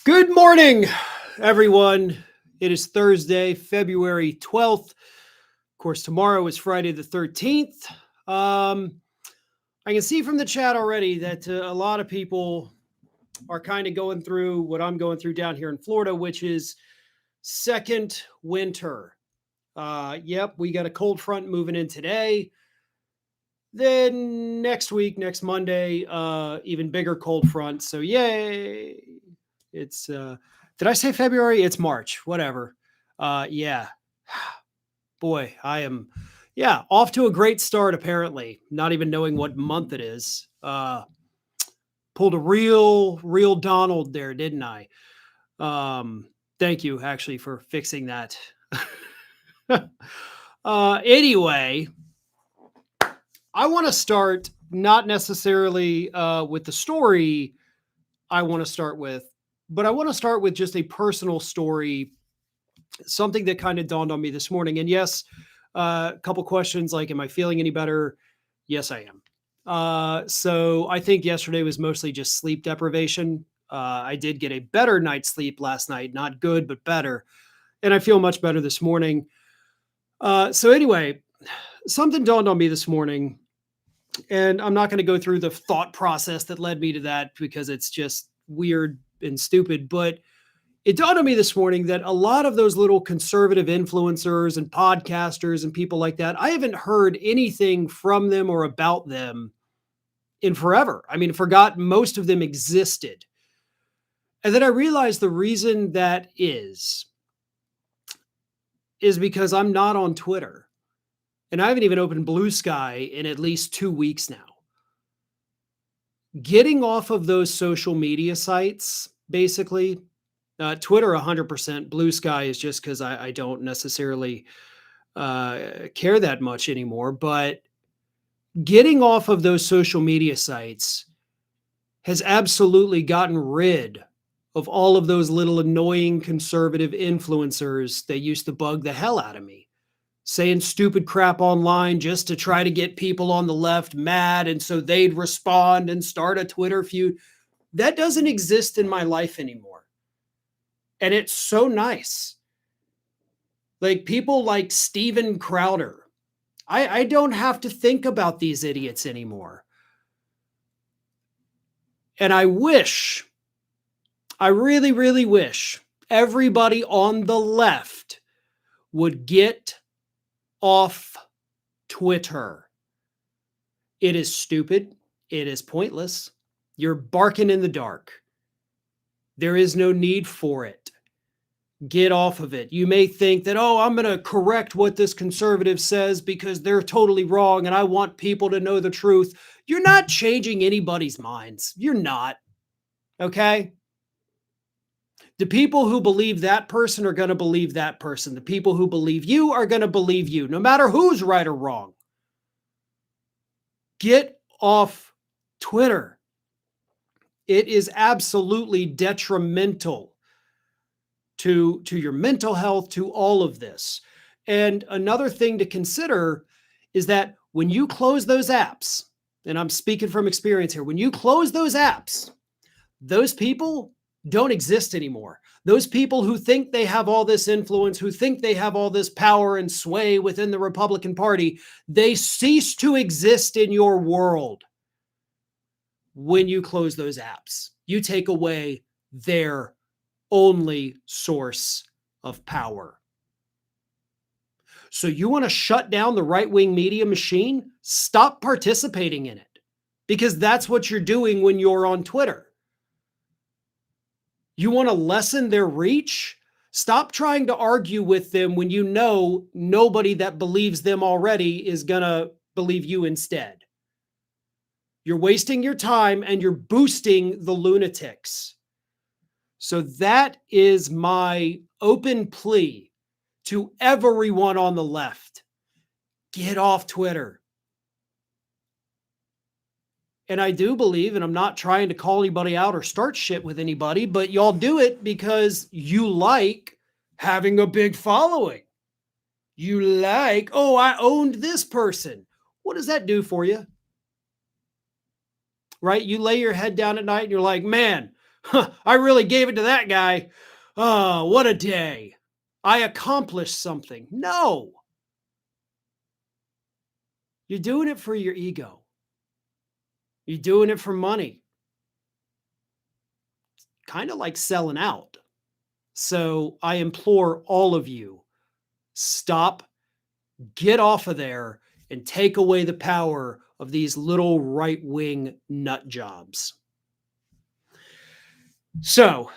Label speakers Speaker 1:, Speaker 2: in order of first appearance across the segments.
Speaker 1: Good morning, everyone. It is Thursday, February 12th. Of course, tomorrow is Friday the 13th. I can see from the chat already that a lot of people are kind of going through what I'm going through down here in Florida, which is second winter. Yep, we got a cold front moving in today. Then next week, next Monday, even bigger cold front. So yay. It's did I say February? It's March, whatever. Yeah. Boy, I am off to a great start apparently, not even knowing what month it is. Pulled a real Donald there, didn't I? Thank you actually for fixing that. Anyway, I want to start not necessarily with the story I want to start with, but I want to start with just a personal story, something that kind of dawned on me this morning. And yes, a couple questions like, am I feeling any better? Yes, I am. So I think yesterday was mostly just sleep deprivation. I did get a better night's sleep last night, not good, but better. And I feel much better this morning. So anyway, something dawned on me this morning. And I'm not going to go through the thought process that led me to that because it's just weird and stupid. But it dawned on me this morning that a lot of those little conservative influencers and podcasters and people like that, I haven't heard anything from them or about them in forever. I mean, forgot most of them existed. And then I realized the reason that is because I'm not on Twitter. And I haven't even opened Blue Sky in at least 2 weeks now. Getting off of those social media sites, basically, Twitter 100%, Blue Sky is just because I don't necessarily care that much anymore. But getting off of those social media sites has absolutely gotten rid of all of those little annoying conservative influencers that used to bug the hell out of me, saying stupid crap online just to try to get people on the left mad. And so they'd respond and start a Twitter feud. That doesn't exist in my life anymore. And it's so nice. Like people like Steven Crowder. I don't have to think about these idiots anymore. And I really, really wish everybody on the left would get off Twitter. It is stupid. It is pointless. You're barking in the dark. There is no need for it. Get off of it. You may think that, oh, I'm going to correct what this conservative says because they're totally wrong and I want people to know the truth. You're not changing anybody's minds. You're not. Okay? The people who believe that person are going to believe that person. The people who believe you are going to believe you, no matter who's right or wrong. Get off Twitter. It is absolutely detrimental to your mental health, to all of this. And another thing to consider is that when you close those apps, and I'm speaking from experience here, when you close those apps, those people don't exist anymore. Those people who think they have all this influence, who think they have all this power and sway within the Republican Party, they cease to exist in your world when you close those apps. You take away their only source of power. So you want to shut down the right-wing media machine? Stop participating in it, because that's what you're doing when you're on Twitter. You want to lessen their reach? Stop trying to argue with them when you know nobody that believes them already is going to believe you instead. You're wasting your time and you're boosting the lunatics. So that is my open plea to everyone on the left. Get off Twitter. And I do believe, and I'm not trying to call anybody out or start shit with anybody, but y'all do it because you like having a big following. You like, oh, I owned this person. What does that do for you? Right? You lay your head down at night and you're like, man, Huh, I really gave it to that guy. Oh, what a day. I accomplished something. No, you're doing it for your ego. You're doing it for money. Kind of like selling out. So I implore all of you, stop, get off of there, and take away the power of these little right-wing nut jobs. So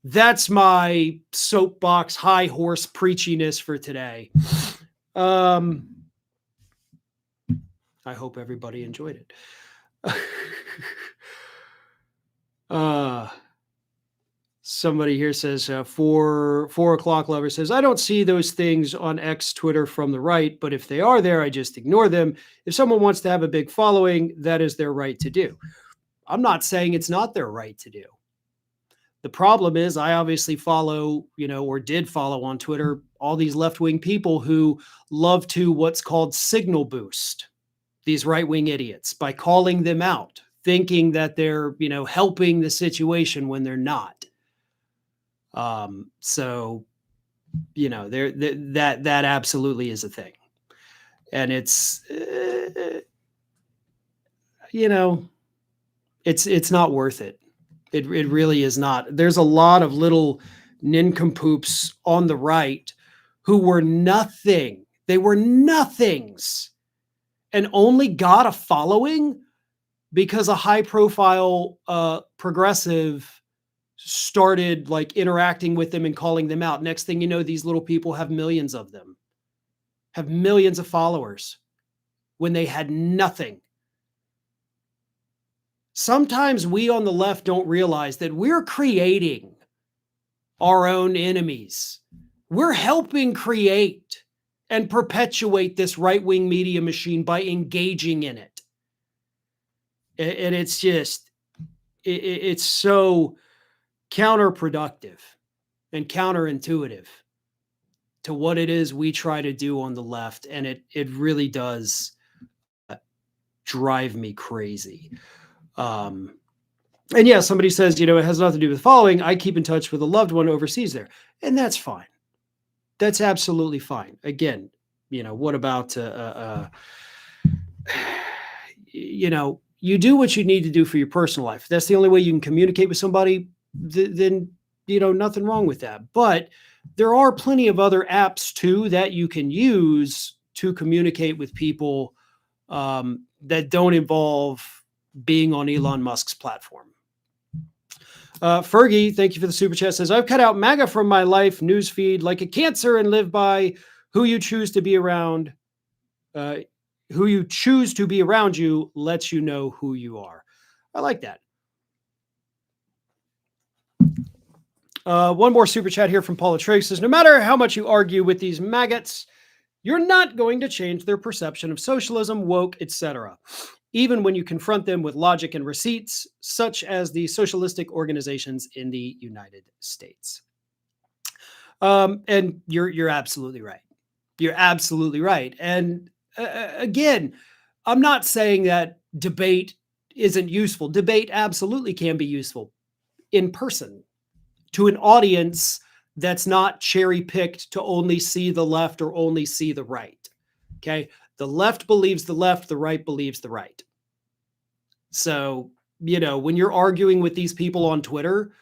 Speaker 1: that's my soapbox high horse preachiness for today. I hope everybody enjoyed it. Somebody here says, 4 o'clock lover says, I don't see those things on X Twitter from the right, but if they are there, I just ignore them. If someone wants to have a big following, that is their right to do. I'm not saying it's not their right to do. The problem is I obviously follow, or did follow on Twitter, all these left-wing people who love to what's called signal boost these right-wing idiots by calling them out, thinking that they're, helping the situation when they're not. So, that absolutely is a thing. And it's, it's not worth it. It really is not. There's a lot of little nincompoops on the right who were nothing. They were nothings and only got a following because a high profile progressive started like interacting with them and calling them out. Next thing you know, these little people have millions of them, have millions of followers when they had nothing. Sometimes we on the left don't realize that we're creating our own enemies. We're helping create and perpetuate this right-wing media machine by engaging in it. And it's just, it's so counterproductive and counterintuitive to what it is we try to do on the left. And it really does drive me crazy. And yeah, somebody says, it has nothing to do with following. I keep in touch with a loved one overseas there. And that's fine. That's absolutely fine. Again, what about, you do what you need to do for your personal life. If that's the only way you can communicate with somebody, then, nothing wrong with that. But there are plenty of other apps too that you can use to communicate with people that don't involve being on Elon Musk's platform. Fergie, thank you for the super chat, says, I've cut out MAGA from my life newsfeed like a cancer and live by who you choose to be around. Who you choose to be around you lets you know who you are. I like that. One more super chat here from Paula Trigg says, no matter how much you argue with these maggots, you're not going to change their perception of socialism, woke, etc., even when you confront them with logic and receipts, such as the socialistic organizations in the United States. And you're absolutely right. You're absolutely right. And again, I'm not saying that debate isn't useful. Debate absolutely can be useful in person to an audience that's not cherry picked to only see the left or only see the right. Okay. The left believes the left, the right believes the right. So, when you're arguing with these people on Twitter,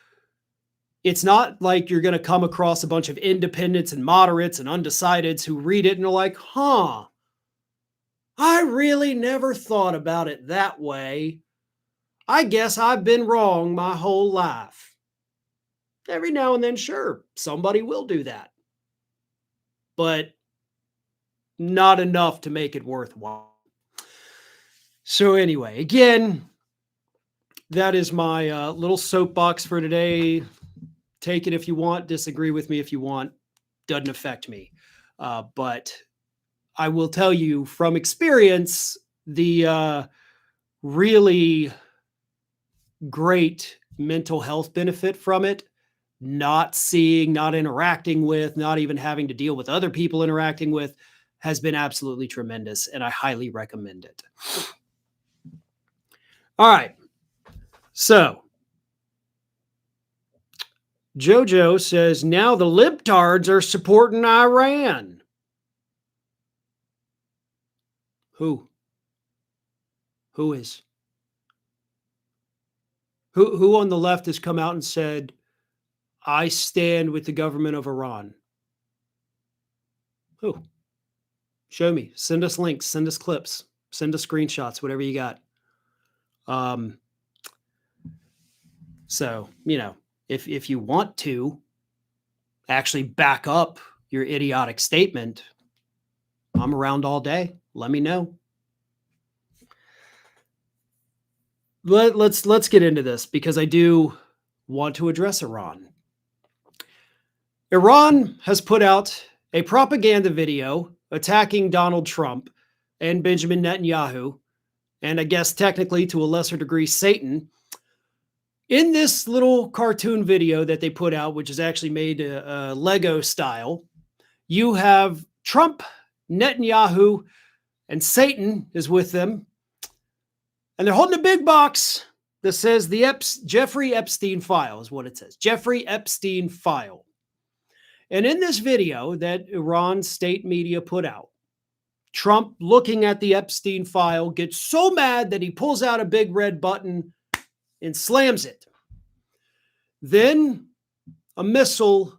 Speaker 1: it's not like you're going to come across a bunch of independents and moderates and undecideds who read it and are like, I really never thought about it that way. I guess I've been wrong my whole life. Every now and then, sure, somebody will do that. But not enough to make it worthwhile. So anyway, again, that is my little soapbox for today. Take it if you want, disagree with me if you want. Doesn't affect me. But I will tell you from experience, the really great mental health benefit from it, not seeing, not interacting with, not even having to deal with other people interacting with, has been absolutely tremendous, and I highly recommend it. All right. So Jojo says now the libtards are supporting Iran. Who? Who is? Who on the left has come out and said, I stand with the government of Iran? Who? Show me. Send us links. Send us clips. Send us screenshots, whatever you got. So, if you want to actually back up your idiotic statement, I'm around all day. Let me know. Let's get into this because I do want to address Iran. Iran has put out a propaganda video attacking Donald Trump and Benjamin Netanyahu, and I guess technically to a lesser degree Satan. In this little cartoon video that they put out, which is actually made a Lego style, you have Trump, Netanyahu, and Satan is with them. And they're holding a big box that says the Jeffrey Epstein file is what it says. Jeffrey Epstein file. And in this video that Iran state media put out, Trump, looking at the Epstein file, gets so mad that he pulls out a big red button and slams it. Then a missile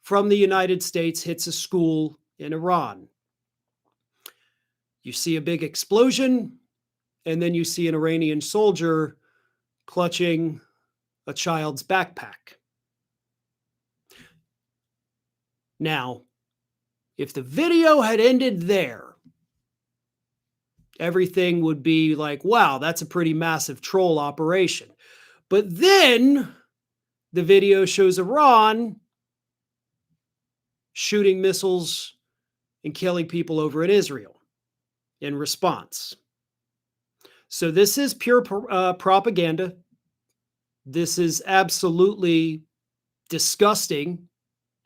Speaker 1: from the United States hits a school in Iran. You see a big explosion, and then you see an Iranian soldier clutching a child's backpack. Now, if the video had ended there, everything would be like, wow, that's a pretty massive troll operation. But then the video shows Iran shooting missiles and killing people over in Israel in response. So this is pure propaganda. This is absolutely disgusting.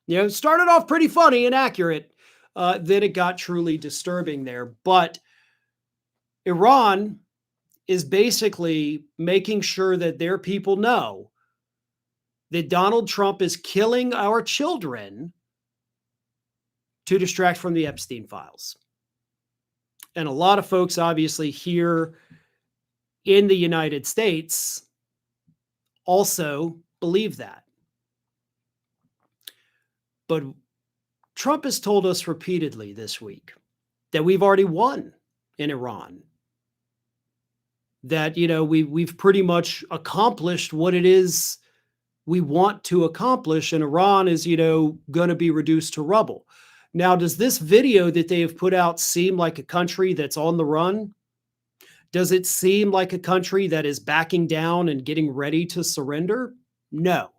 Speaker 1: It started off pretty funny and accurate. Then it got truly disturbing there. But Iran is basically making sure that their people know that Donald Trump is killing our children to distract from the Epstein files. And a lot of folks obviously here in the United States also believe that. But Trump has told us repeatedly this week that we've already won in Iran. That, we've pretty much accomplished what it is we want to accomplish, and Iran is, going to be reduced to rubble. Now, does this video that they have put out seem like a country that's on the run? Does it seem like a country that is backing down and getting ready to surrender? No.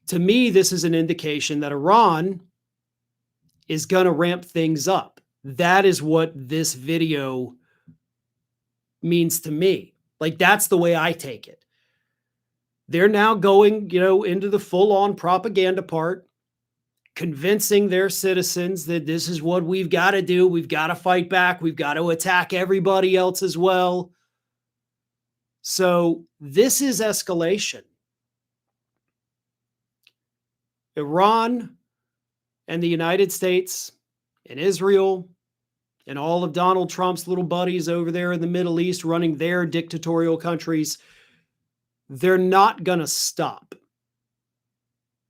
Speaker 1: To me, this is an indication that Iran is going to ramp things up. That is what this video means to me. Like, that's the way I take it. They're now going, into the full-on propaganda part, convincing their citizens that this is what we've got to do. We've got to fight back. We've got to attack everybody else as well. So this is escalation. Iran and the United States and Israel and all of Donald Trump's little buddies over there in the Middle East running their dictatorial countries, they're not going to stop.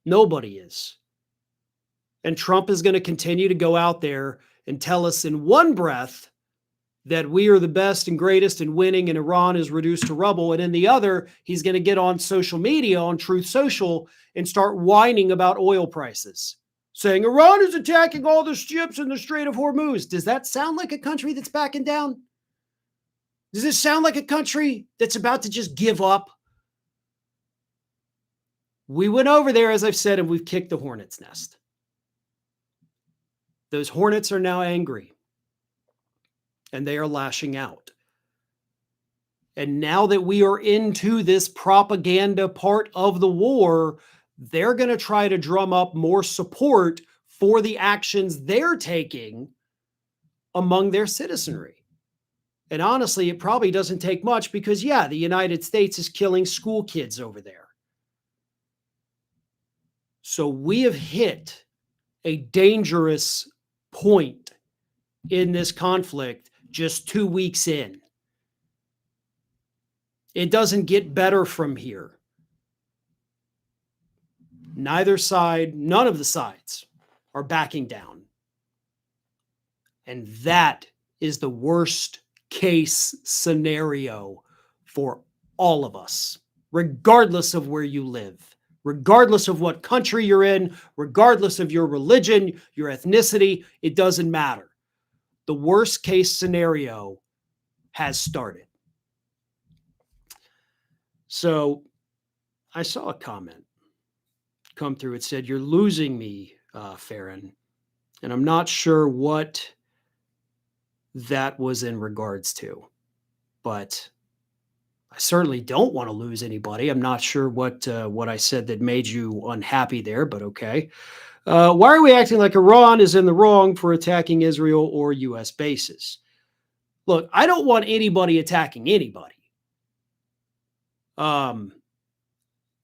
Speaker 1: Nobody is. And Trump is going to continue to go out there and tell us in one breath that we are the best and greatest and winning and Iran is reduced to rubble. And in the other, he's going to get on social media, on Truth Social, and start whining about oil prices, saying Iran is attacking all the ships in the Strait of Hormuz. Does that sound like a country that's backing down? Does this sound like a country that's about to just give up? We went over there, as I've said, and we've kicked the hornet's nest. Those hornets are now angry, and they are lashing out. And now that we are into this propaganda part of the war, they're going to try to drum up more support for the actions they're taking among their citizenry. And honestly, it probably doesn't take much because, the United States is killing school kids over there. So we have hit a dangerous point in this conflict just 2 weeks in. It doesn't get better from here. Neither side, none of the sides are backing down. And that is the worst case scenario for all of us, regardless of where you live, regardless of what country you're in, regardless of your religion, your ethnicity, it doesn't matter. The worst case scenario has started. So I saw a comment come through. It said, "You're losing me, Farron." And I'm not sure what that was in regards to, but I certainly don't want to lose anybody. I'm not sure what I said that made you unhappy there, but okay. Why are we acting like Iran is in the wrong for attacking Israel or U.S. bases? Look, I don't want anybody attacking anybody.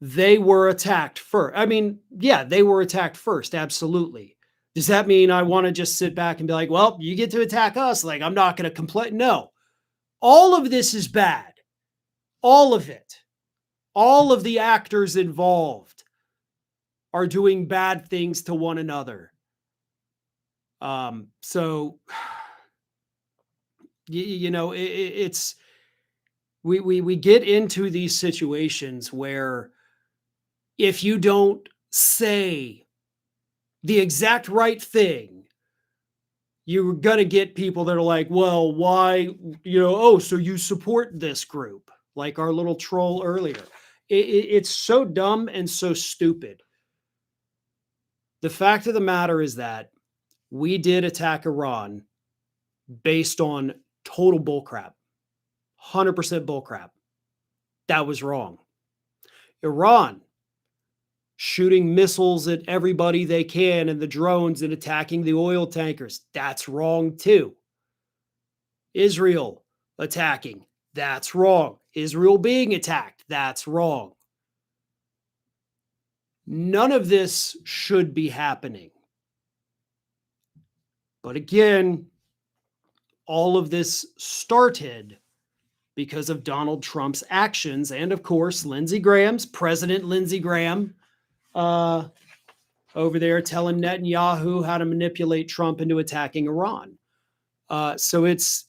Speaker 1: They were attacked first. I mean, yeah, they were attacked first. Absolutely. Does that mean I want to just sit back and be like, well, you get to attack us? Like, I'm not going to complain. No, all of this is bad. All of it. All of the actors involved are doing bad things to one another. So, you know, it's, we get into these situations where if you don't say the exact right thing, you're going to get people that are like, well, why, oh, so you support this group, like our little troll earlier. It's so dumb and so stupid. The fact of the matter is that we did attack Iran based on total bullcrap, 100% bullcrap. That was wrong. Iran shooting missiles at everybody they can and the drones and attacking the oil tankers. That's wrong too. Israel attacking. That's wrong. Israel being attacked. That's wrong. None of this should be happening. But again, all of this started because of Donald Trump's actions and, of course, President Lindsey Graham, over there telling Netanyahu how to manipulate Trump into attacking Iran. So it's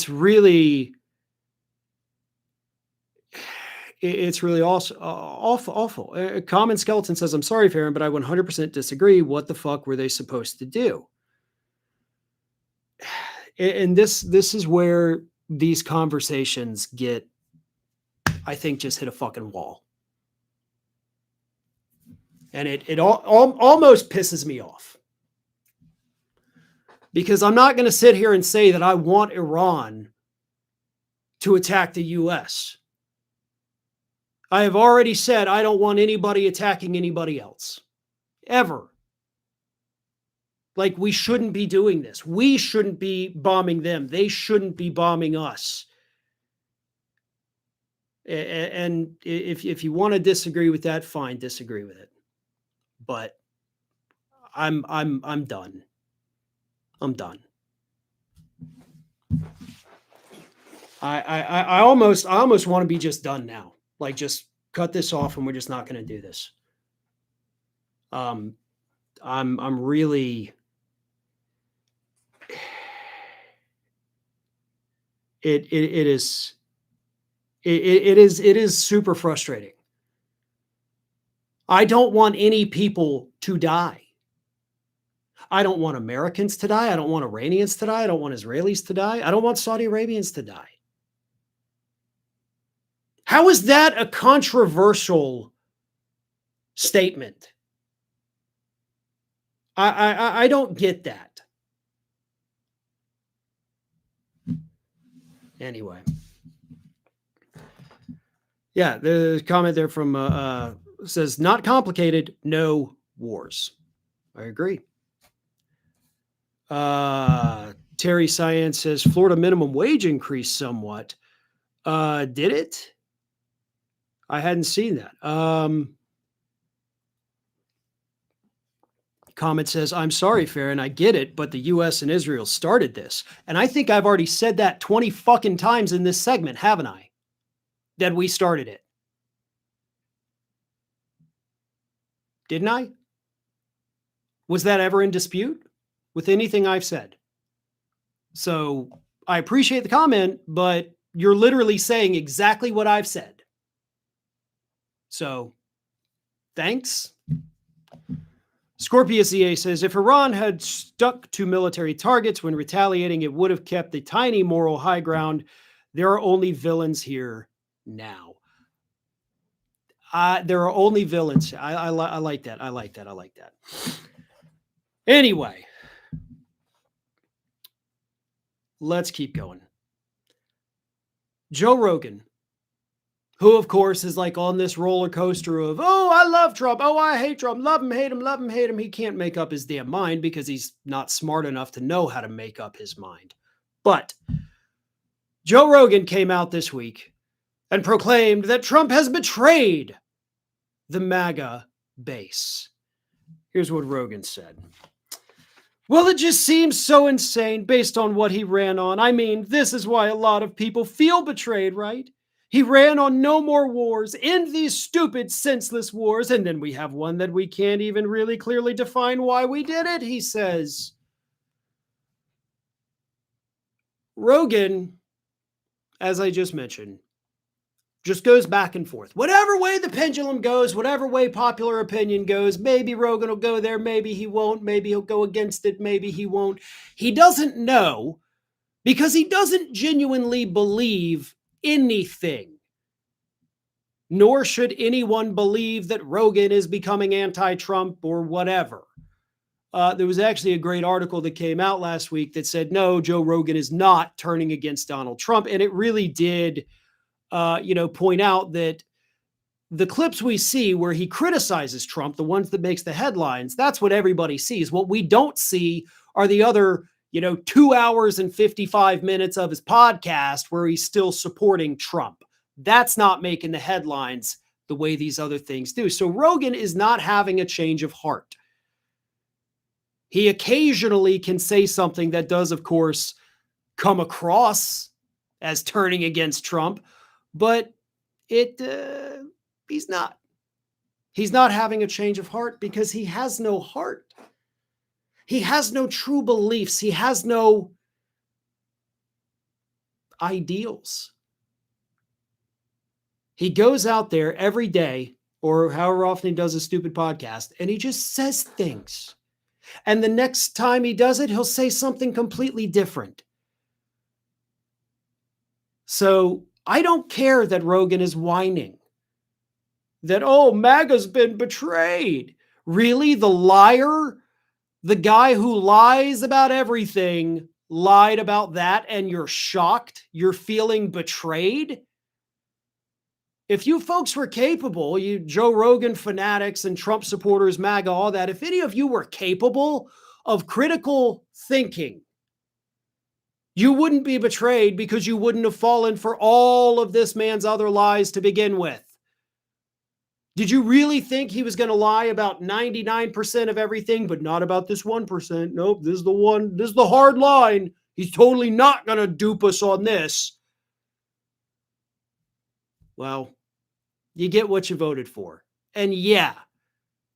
Speaker 1: really also awful. Common Skeleton says, "I'm sorry, Farron, but I 100% disagree. What the fuck were they supposed to do?" And this is where these conversations get, I think, just hit a fucking wall. And it almost pisses me off. Because I'm not going to sit here and say that I want Iran to attack the U.S. I have already said I don't want anybody attacking anybody else. Ever. Like, we shouldn't be doing this. We shouldn't be bombing them. They shouldn't be bombing us. And if you want to disagree with that, fine, disagree with it. But I'm done. I'm done. I almost want to be just done now. Like, just cut this off and we're just not going to do this. I'm really, it is super frustrating. I don't want any people to die. I don't want Americans to die. I don't want Iranians to die. I don't want Israelis to die. I don't want Saudi Arabians to die. How is that a controversial statement? I don't get that. Anyway. Yeah, there's a comment there from says, not complicated, no wars. I agree. Terry Cyan says, Florida minimum wage increased somewhat. Did it? I hadn't seen that. Comment says, I'm sorry, Farron, I get it, but the US and Israel started this. And I think I've already said that 20 fucking times in this segment, haven't I? That we started it. Didn't I? Was that ever in dispute with anything I've said? So I appreciate the comment, but you're literally saying exactly what I've said. So thanks. Scorpius EA says, if Iran had stuck to military targets when retaliating, it would have kept the tiny moral high ground. There are only villains here now. There are only villains. I like that. I like that. I like that. Anyway, let's keep going. Joe Rogan, who, of course, is like on this roller coaster of, oh, I love Trump. Oh, I hate Trump. Love him, hate him, love him, hate him. He can't make up his damn mind because he's not smart enough to know how to make up his mind. But Joe Rogan came out this week and proclaimed that Trump has betrayed the MAGA base. Here's what Rogan said. Well, it just seems so insane based on what he ran on. I mean, this is why a lot of people feel betrayed, right? He ran on no more wars, end these stupid, senseless wars, and then we have one that we can't even really clearly define why we did it, he says. Rogan, as I just mentioned, just goes back and forth. Whatever way the pendulum goes, whatever way popular opinion goes, maybe Rogan will go there, maybe he won't, maybe he'll go against it, maybe he won't. He doesn't know because he doesn't genuinely believe anything. Nor should anyone believe that Rogan is becoming anti-Trump or whatever. There was actually a great article that came out last week that said, no, Joe Rogan is not turning against Donald Trump. And it really did point out that the clips we see where he criticizes Trump, the ones that makes the headlines, that's what everybody sees. What we don't see are the other, 2 hours and 55 minutes of his podcast where he's still supporting Trump. That's not making the headlines the way these other things do. So Rogan is not having a change of heart. He occasionally can say something that does, of course, come across as turning against Trump, but he's not. He's not having a change of heart because he has no heart. He has no true beliefs. He has no ideals. He goes out there every day or however often he does a stupid podcast and he just says things. And the next time he does it, he'll say something completely different. So I don't care that Rogan is whining. That, oh, MAGA's been betrayed. Really? The liar? The guy who lies about everything lied about that and you're shocked? You're feeling betrayed? If you folks were capable, you Joe Rogan fanatics and Trump supporters, MAGA, all that, if any of you were capable of critical thinking, you wouldn't be betrayed because you wouldn't have fallen for all of this man's other lies to begin with. Did you really think he was going to lie about 99% of everything, but not about this 1%? Nope, this is the one, this is the hard line. He's totally not going to dupe us on this. Well, you get what you voted for. And yeah,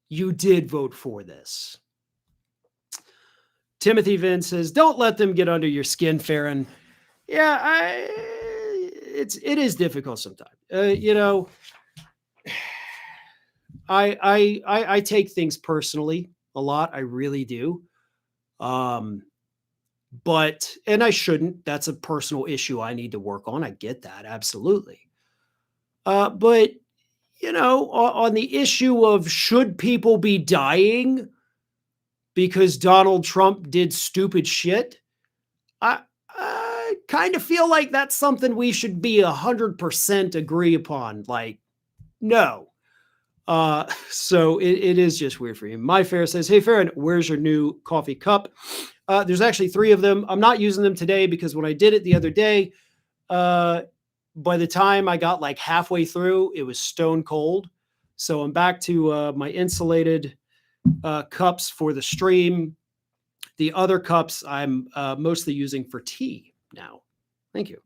Speaker 1: you did vote for this. Timothy Vin says, don't let them get under your skin, Farron. Yeah, it is difficult sometimes. I take things personally a lot. I really do. And I shouldn't. That's a personal issue I need to work on. I get that. Absolutely. But on the issue of should people be dying because Donald Trump did stupid shit, I kind of feel like that's something we should be 100% agree upon. Like, no. So it is just weird for you. My Fair says, hey, Farron, where's your new coffee cup? There's actually 3 of them. I'm not using them today because when I did it the other day, by the time I got like halfway through, it was stone cold. So I'm back to my insulated cups for the stream. The other cups I'm mostly using for tea now. Thank you.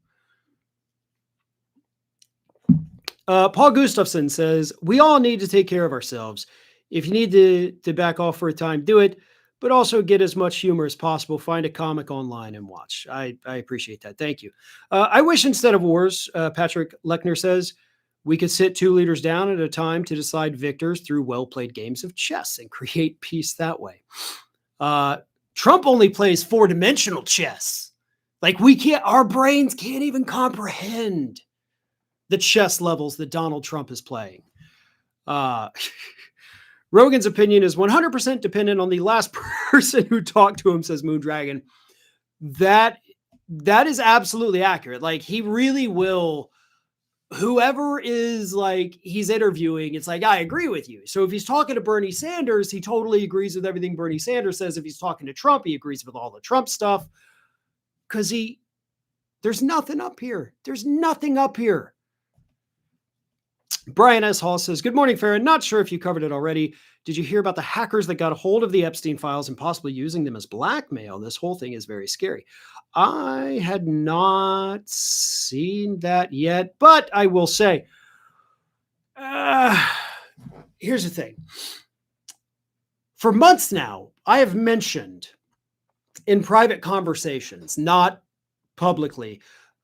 Speaker 1: Paul Gustafson says, we all need to take care of ourselves. If you need to back off for a time, do it, but also get as much humor as possible. Find a comic online and watch. I appreciate that. Thank you. I wish instead of wars, Patrick Lechner says, we could sit 2 leaders down at a time to decide victors through well-played games of chess and create peace that way. Trump only plays 4-dimensional chess. Like our brains can't even comprehend the chess levels that Donald Trump is playing. Rogan's opinion is 100% dependent on the last person who talked to him, says Moondragon. That is absolutely accurate. Like, he really will, whoever is like, he's interviewing, it's like, I agree with you. So if he's talking to Bernie Sanders, he totally agrees with everything Bernie Sanders says. If he's talking to Trump, he agrees with all the Trump stuff. Because there's nothing up here. There's nothing up here. Brian S. Hall says, good morning, Farron. Not sure if you covered it already. Did you hear about the hackers that got a hold of the Epstein files and possibly using them as blackmail? This whole thing is very scary. I had not seen that yet, but I will say, here's the thing. For months now, I have mentioned in private conversations, not publicly,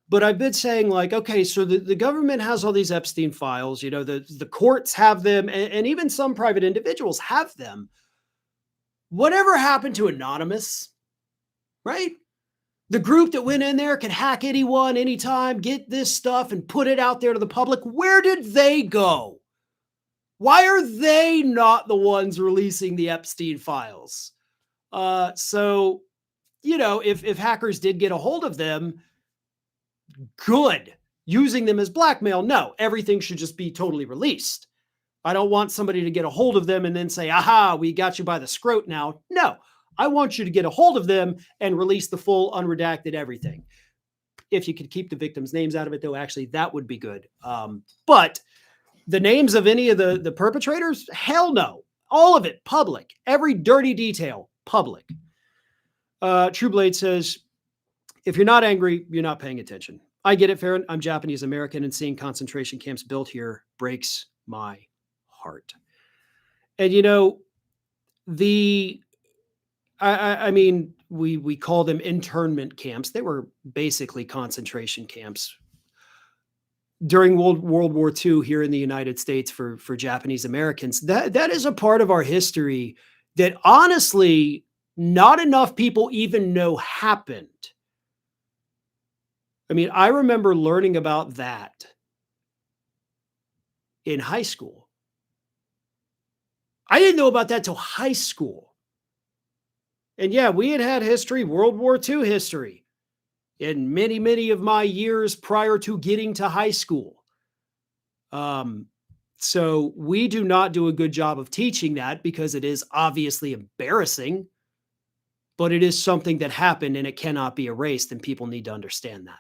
Speaker 1: but I've been saying, like, okay, so the government has all these Epstein files, the courts have them, and even some private individuals have them. Whatever happened to Anonymous, right? The group that went in there can hack anyone, anytime, get this stuff and put it out there to the public. Where did they go? Why are they not the ones releasing the Epstein files? So, if hackers did get a hold of them, good. Using them as blackmail, no. Everything should just be totally released. I don't want somebody to get a hold of them and then say, aha, we got you by the scrote now. No, I want you to get a hold of them and release the full unredacted everything. If you could keep the victims' names out of it, though, actually, that would be good. But the names of any of the perpetrators, hell no. All of it, public. Every dirty detail, public. Trueblade says, if you're not angry, you're not paying attention. I get it, Farron. I'm Japanese American, and seeing concentration camps built here breaks my heart. And I mean, we call them internment camps. They were basically concentration camps during World War II here in the United States for Japanese Americans. That is a part of our history that honestly not enough people even know happened. I mean, I remember learning about that in high school. I didn't know about that till high school. And yeah, we had history, World War II history, in many, many of my years prior to getting to high school. So we do not do a good job of teaching that because it is obviously embarrassing, but it is something that happened and it cannot be erased, and people need to understand that.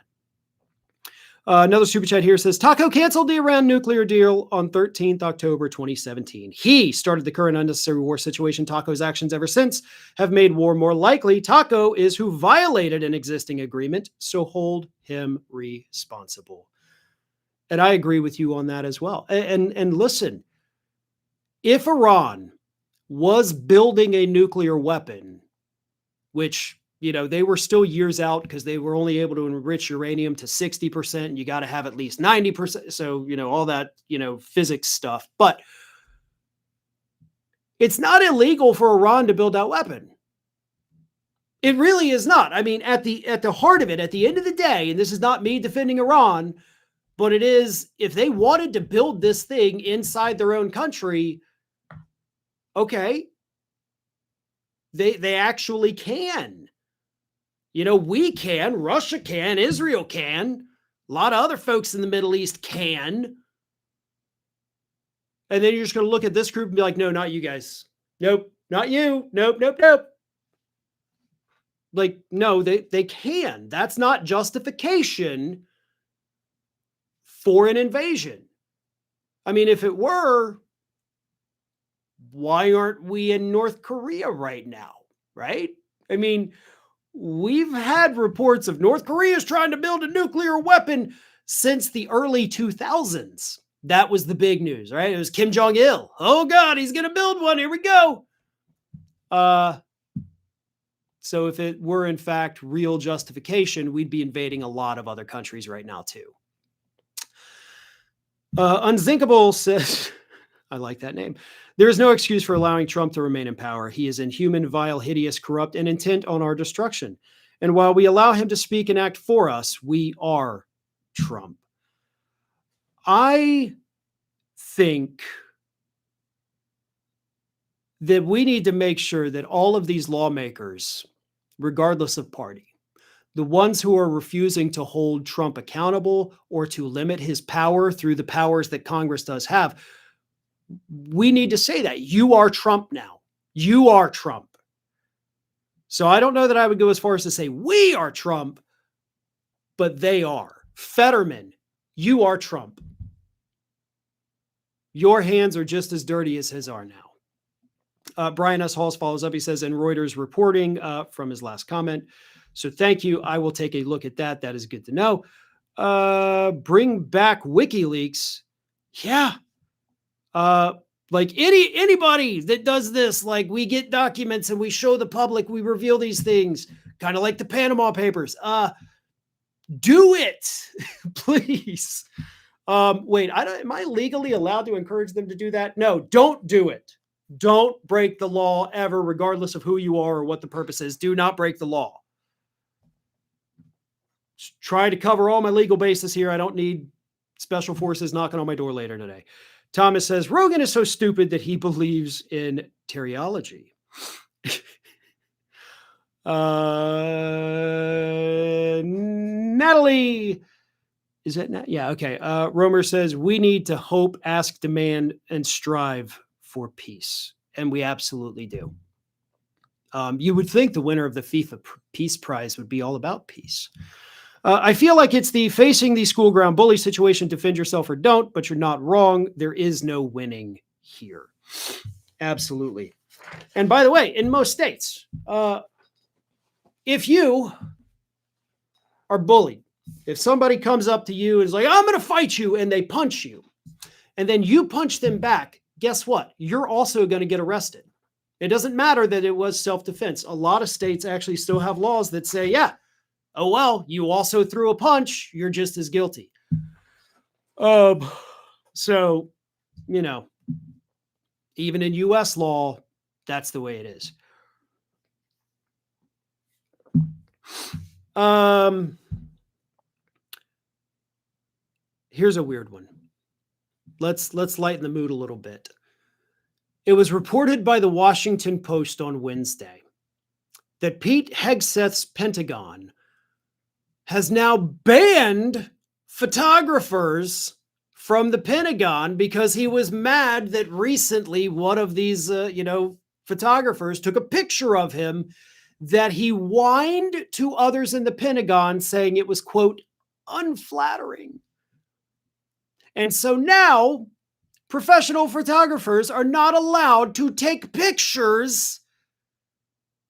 Speaker 1: Another super chat here says, Taco canceled the Iran nuclear deal on 13th October 2017. He started the current unnecessary war situation. Taco's actions ever since have made war more likely. Taco is who violated an existing agreement, so hold him responsible. And I agree with you on that as well. And listen, if Iran was building a nuclear weapon, which they were still years out because they were only able to enrich uranium to 60%. And you got to have at least 90%. So, all that, physics stuff. But it's not illegal for Iran to build that weapon. It really is not. I mean, at the heart of it, at the end of the day, and this is not me defending Iran, but it is, if they wanted to build this thing inside their own country, okay, they actually can. We can, Russia can, Israel can, a lot of other folks in the Middle East can. And then you're just going to look at this group and be like, no, not you guys. Nope, not you. Nope, nope, nope. Like, no, they can. That's not justification for an invasion. I mean, if it were, why aren't we in North Korea right now? Right? I mean, we've had reports of North Korea's trying to build a nuclear weapon since the early 2000s. That was the big news, right? It was Kim Jong-il. Oh God, he's going to build one. Here we go. So if it were in fact real justification, we'd be invading a lot of other countries right now too. Unzinkable says, I like that name. There is no excuse for allowing Trump to remain in power. He is inhuman, vile, hideous, corrupt, and intent on our destruction. And while we allow him to speak and act for us, we are Trump. I think that we need to make sure that all of these lawmakers, regardless of party, the ones who are refusing to hold Trump accountable or to limit his power through the powers that Congress does have, we need to say that you are Trump now. You are Trump. So I don't know that I would go as far as to say we are Trump, but they are. Fetterman, you are Trump. Your hands are just as dirty as his are now. Brian S. Halls follows up. He says, and Reuters reporting from his last comment. So thank you. I will take a look at that. That is good to know. Bring back WikiLeaks. Yeah. Like anybody that does this, like we get documents and we show the public, we reveal these things, kind of like the Panama Papers. Do it, please. Wait, am I legally allowed to encourage them to do that? No, don't do it. Don't break the law ever, regardless of who you are or what the purpose is. Do not break the law. Just try to cover all my legal bases here. I don't need special forces knocking on my door later today. Thomas says, Rogan is so stupid that he believes in teriology. Natalie, is that not? Yeah, okay. Romer says, we need to hope, ask, demand, and strive for peace. And we absolutely do. You would think the winner of the FIFA Peace Prize would be all about peace. I feel like it's the facing the school ground bully situation, defend yourself or don't, but you're not wrong. There is no winning here. Absolutely. And by the way, in most states, if you are bullied, if somebody comes up to you and is like, I'm going to fight you, and they punch you, and then you punch them back, guess what? You're also going to get arrested. It doesn't matter that it was self-defense. A lot of states actually still have laws that say, yeah, oh, well, you also threw a punch. You're just as guilty. So, you know, even in U.S. law, that's the way it is. Here's a weird one. Let's lighten the mood a little bit. It was reported by the Washington Post on Wednesday that Pete Hegseth's Pentagon has now banned photographers from the Pentagon because he was mad that recently one of these, photographers took a picture of him that he whined to others in the Pentagon saying it was, quote, unflattering. And so now professional photographers are not allowed to take pictures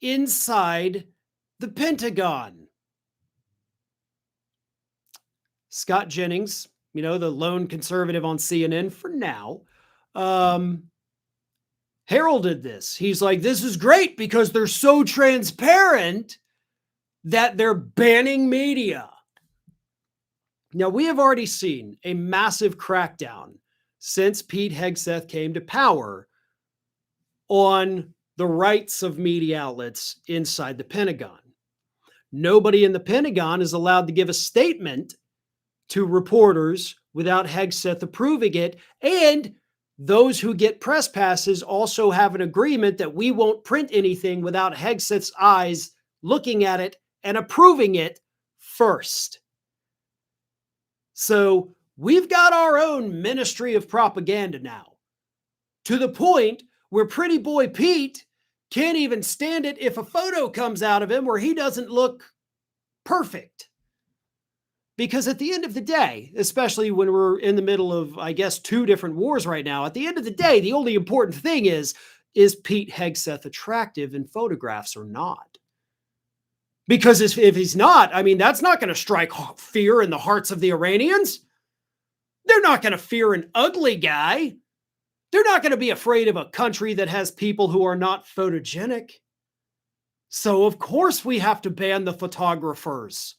Speaker 1: inside the Pentagon. Scott Jennings, the lone conservative on CNN for now, heralded this. He's like, this is great because they're so transparent that they're banning media. Now, we have already seen a massive crackdown since Pete Hegseth came to power on the rights of media outlets inside the Pentagon. Nobody in the Pentagon is allowed to give a statement to reporters without Hegseth approving it. And those who get press passes also have an agreement that we won't print anything without Hegseth's eyes looking at it and approving it first. So we've got our own ministry of propaganda now, to the point where Pretty Boy Pete can't even stand it if a photo comes out of him where he doesn't look perfect, Because at the end of the day, especially when we're in the middle of, I guess, 2 different wars right now, at the end of the day, the only important thing is Pete Hegseth attractive in photographs or not? Because if he's not, I mean, that's not going to strike fear in the hearts of the Iranians. They're not going to fear an ugly guy. They're not going to be afraid of a country that has people who are not photogenic. So, of course, we have to ban the photographers.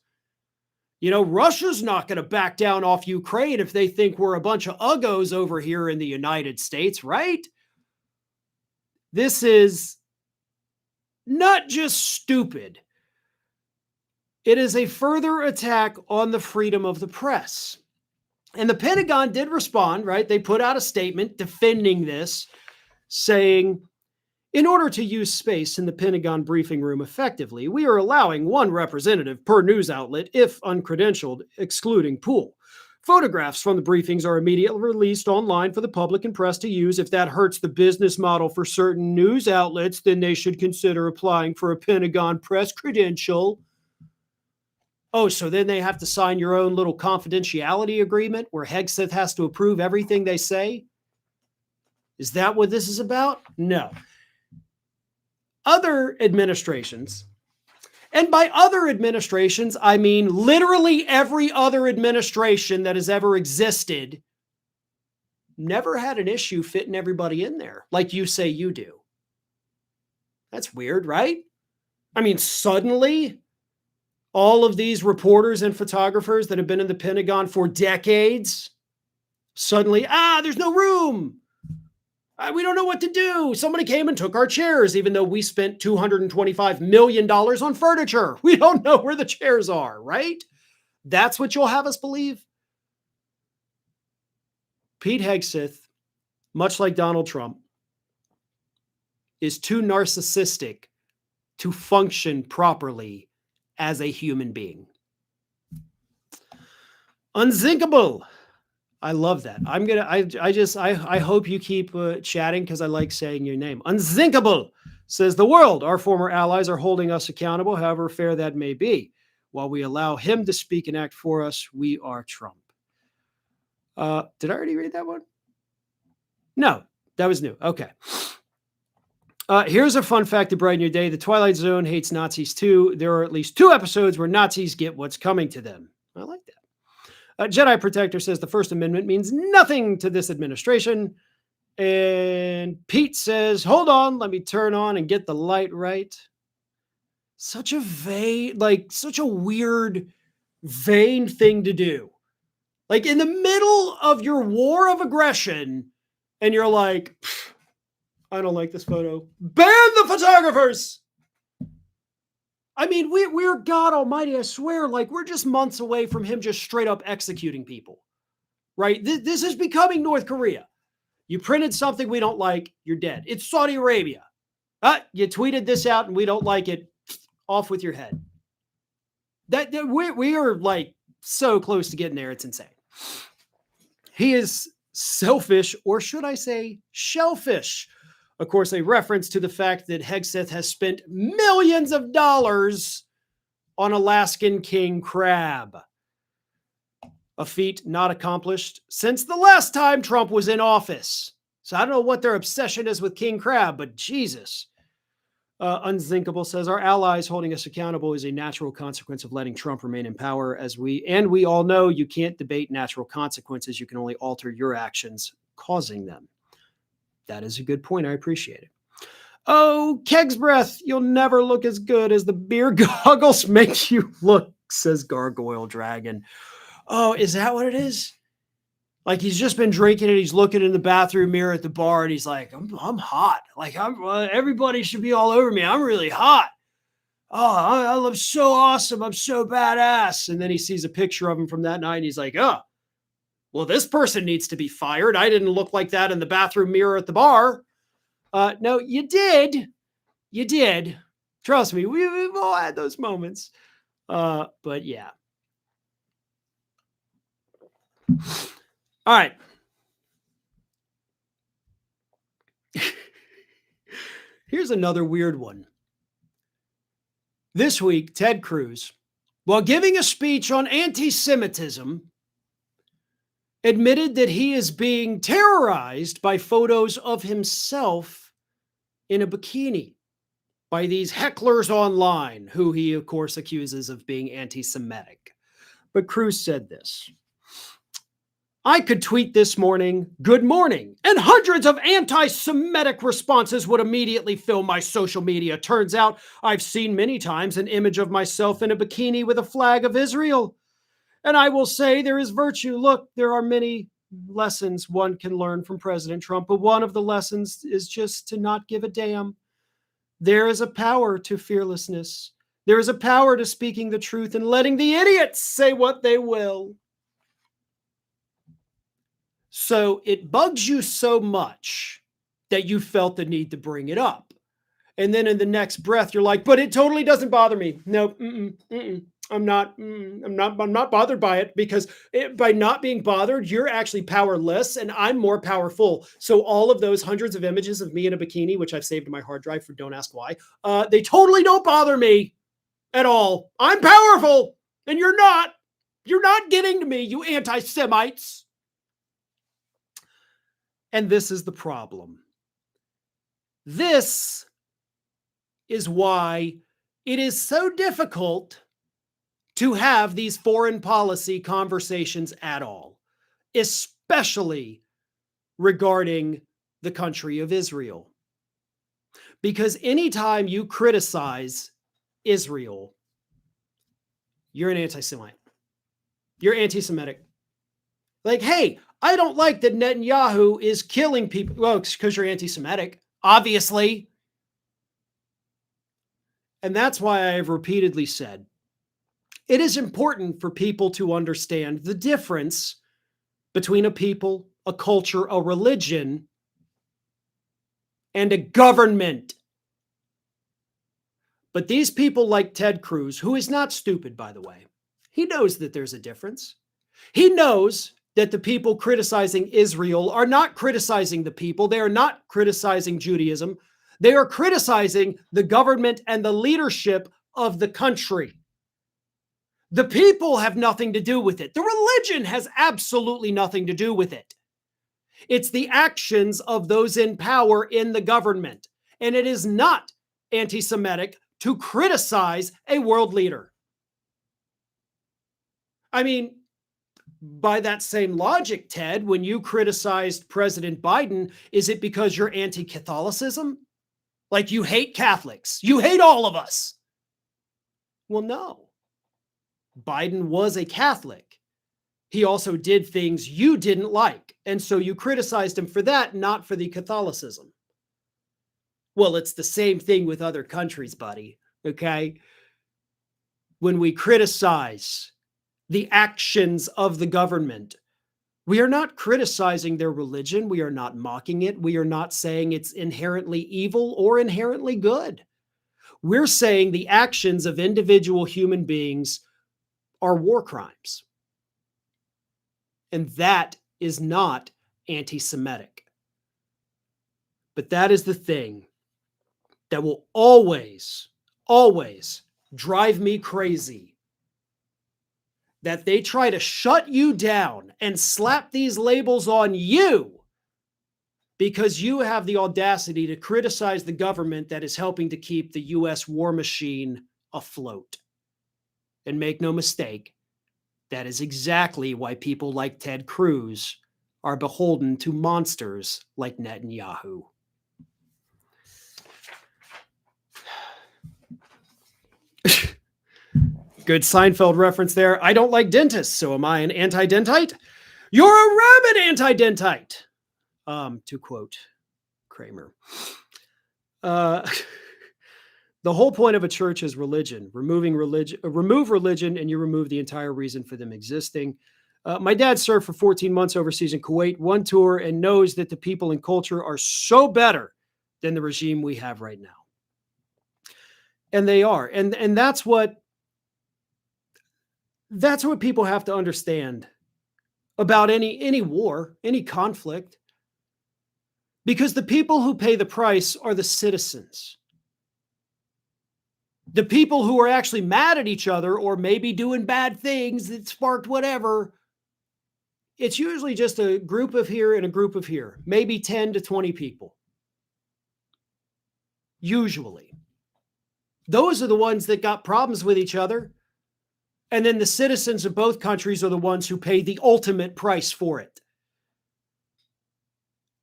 Speaker 1: You know, Russia's not going to back down off Ukraine if they think we're a bunch of uggos over here in the United States, right? This is not just stupid. It is a further attack on the freedom of the press. And the Pentagon did respond, right? They put out a statement defending this, saying, in order to use space in the Pentagon briefing room effectively, we are allowing 1 representative per news outlet, if uncredentialed, excluding pool. Photographs from the briefings are immediately released online for the public and press to use. If that hurts the business model for certain news outlets, then they should consider applying for a Pentagon press credential. Oh, so then they have to sign your own little confidentiality agreement where Hegseth has to approve everything they say? Is that what this is about? No. Other administrations, and by other administrations, I mean literally every other administration that has ever existed, never had an issue fitting everybody in there like you say you do. That's weird, right? I mean, suddenly, all of these reporters and photographers that have been in the Pentagon for decades, suddenly, there's no room. We don't know what to do. Somebody came and took our chairs, even though we spent $225 million on furniture. We don't know where the chairs are, right? That's what you'll have us believe? Pete Hegseth, much like Donald Trump, is too narcissistic to function properly as a human being. Unzinkable. I love that. I hope you keep chatting because I like saying your name. Unzinkable says the world, our former allies are holding us accountable, however fair that may be. While we allow him to speak and act for us, we are Trump. Did I already read that one? No, that was new. Okay. Here's a fun fact to brighten your day. The Twilight Zone hates Nazis too. There are at least 2 episodes where Nazis get what's coming to them. I like that. Jedi Protector says the First Amendment means nothing to this administration. And Pete says, hold on, let me turn on and get the light right. Such a such a weird, vain thing to do. Like in the middle of your war of aggression, and you're like, I don't like this photo. Ban the photographers! I mean, we're God Almighty, I swear, like we're just months away from him just straight up executing people, right? This is becoming North Korea. You printed something we don't like, you're dead. It's Saudi Arabia. You tweeted this out and we don't like it, off with your head. We are like so close to getting there, it's insane. He is selfish, or should I say shellfish. Of course, a reference to the fact that Hegseth has spent millions of dollars on Alaskan king crab. A feat not accomplished since the last time Trump was in office. So I don't know what their obsession is with king crab, but Jesus. Unzinkable says, our allies holding us accountable is a natural consequence of letting Trump remain in power. We all know you can't debate natural consequences. You can only alter your actions causing them. That is a good point. I appreciate it. Oh, Keg's breath. You'll never look as good as the beer goggles make you look, says Gargoyle Dragon. Oh, is that what it is? Like he's just been drinking and he's looking in the bathroom mirror at the bar and he's like, I'm hot. Like everybody should be all over me. I'm really hot. Oh, I'm so awesome. I'm so badass. And then he sees a picture of him from that night and he's like, oh, well, this person needs to be fired. I didn't look like that in the bathroom mirror at the bar. No, you did. You did. Trust me, we've all had those moments. But yeah. All right. Here's another weird one. This week, Ted Cruz, while giving a speech on anti-Semitism, admitted that he is being terrorized by photos of himself in a bikini by these hecklers online, who he, of course, accuses of being anti-Semitic. But Cruz said this: I could tweet this morning, "Good morning," and hundreds of anti-Semitic responses would immediately fill my social media. Turns out I've seen many times an image of myself in a bikini with a flag of Israel. And I will say there is virtue. Look, there are many lessons one can learn from President Trump, but one of the lessons is just to not give a damn. There is a power to fearlessness. There is a power to speaking the truth and letting the idiots say what they will. So it bugs you so much that you felt the need to bring it up. And then in the next breath, you're like, but it totally doesn't bother me. No, I'm not bothered by it, because by not being bothered, you're actually powerless and I'm more powerful. So all of those hundreds of images of me in a bikini, which I've saved in my hard drive for don't ask why, they totally don't bother me at all. I'm powerful and you're not. You're not getting to me, you anti-Semites. And this is the problem. This is why it is so difficult to have these foreign policy conversations at all, especially regarding the country of Israel. Because anytime you criticize Israel, you're an anti-Semite. You're anti-Semitic. Like, hey, I don't like that Netanyahu is killing people. Well, it's because you're anti-Semitic, obviously. And that's why I have repeatedly said, it is important for people to understand the difference between a people, a culture, a religion, and a government. But these people like Ted Cruz, who is not stupid, by the way, he knows that there's a difference. He knows that the people criticizing Israel are not criticizing the people. They are not criticizing Judaism. They are criticizing the government and the leadership of the country. The people have nothing to do with it. The religion has absolutely nothing to do with it. It's the actions of those in power in the government. And it is not anti-Semitic to criticize a world leader. I mean, by that same logic, Ted, when you criticized President Biden, is it because you're anti-Catholicism? Like you hate Catholics? You hate all of us? Well, no. Biden was a Catholic. He also did things you didn't like. And so you criticized him for that, not for the Catholicism. Well, it's the same thing with other countries, buddy. Okay? When we criticize the actions of the government, we are not criticizing their religion. We are not mocking it. We are not saying it's inherently evil or inherently good. We're saying the actions of individual human beings are war crimes. And that is not anti-Semitic. But that is the thing that will always, always drive me crazy. That they try to shut you down and slap these labels on you because you have the audacity to criticize the government that is helping to keep the U.S. war machine afloat. And make no mistake, that is exactly why people like Ted Cruz are beholden to monsters like Netanyahu. Good Seinfeld reference there. I don't like dentists, so am I an anti-dentite? You're a rabid anti-dentite. To quote Kramer. The whole point of a church is religion. Remove religion, and you remove the entire reason for them existing. My dad served for 14 months overseas in Kuwait, one tour, and knows that the people and culture are so better than the regime we have right now. And they are. And that's what people have to understand about any war, any conflict. Because the people who pay the price are the citizens. The people who are actually mad at each other or maybe doing bad things that sparked whatever, it's usually just a group of here and a group of here, maybe 10 to 20 people. Usually. Those are the ones that got problems with each other. And then the citizens of both countries are the ones who pay the ultimate price for it.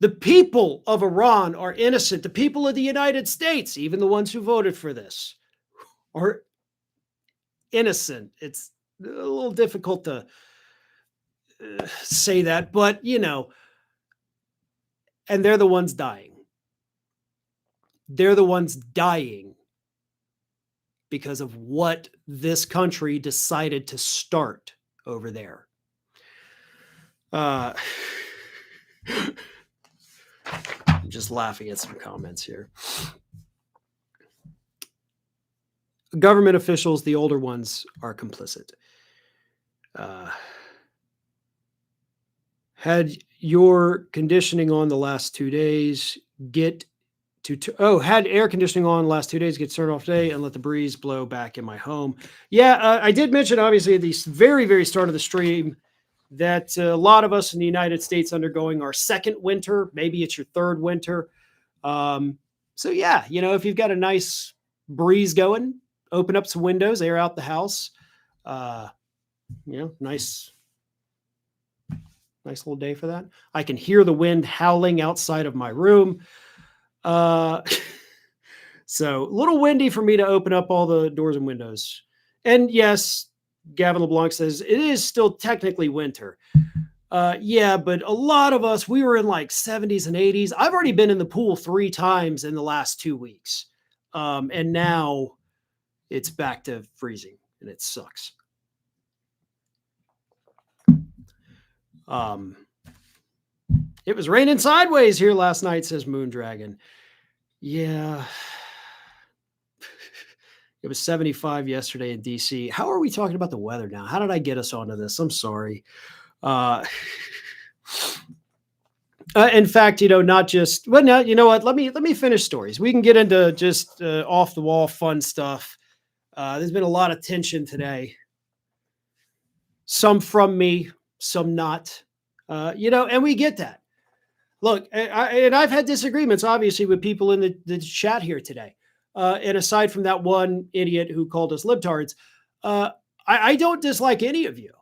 Speaker 1: The people of Iran are innocent. The people of the United States, even the ones who voted for this, are innocent. It's a little difficult to say that, but and they're the ones dying. They're the ones dying because of what this country decided to start over there. I'm just laughing at some comments here. Government officials, the older ones, are complicit. Had your conditioning on the last 2 days, had air conditioning on the last 2 days, get turned off today and let the breeze blow back in my home. Yeah, I did mention, obviously, at the very, very start of the stream that a lot of us in the United States undergoing our second winter. Maybe it's your third winter. So yeah, if you've got a nice breeze going, open up some windows, air out the house. Nice little day for that. I can hear the wind howling outside of my room. So a little windy for me to open up all the doors and windows. And yes, Gavin LeBlanc says it is still technically winter. Yeah, but a lot of us, we were in like 70s and 80s. I've already been in the pool 3 times in the last 2 weeks. And now it's back to freezing and it sucks. It was raining sideways here last night, says Moondragon. Yeah. It was 75 yesterday in DC. How are we talking about the weather now? How did I get us onto this? I'm sorry. In fact, not just, well, no, you know what? Let me finish stories. We can get into just off the wall fun stuff. There's been a lot of tension today. Some from me, some not, and we get that. Look, and I've had disagreements, obviously, with people in the chat here today. And aside from that one idiot who called us libtards, I don't dislike any of you.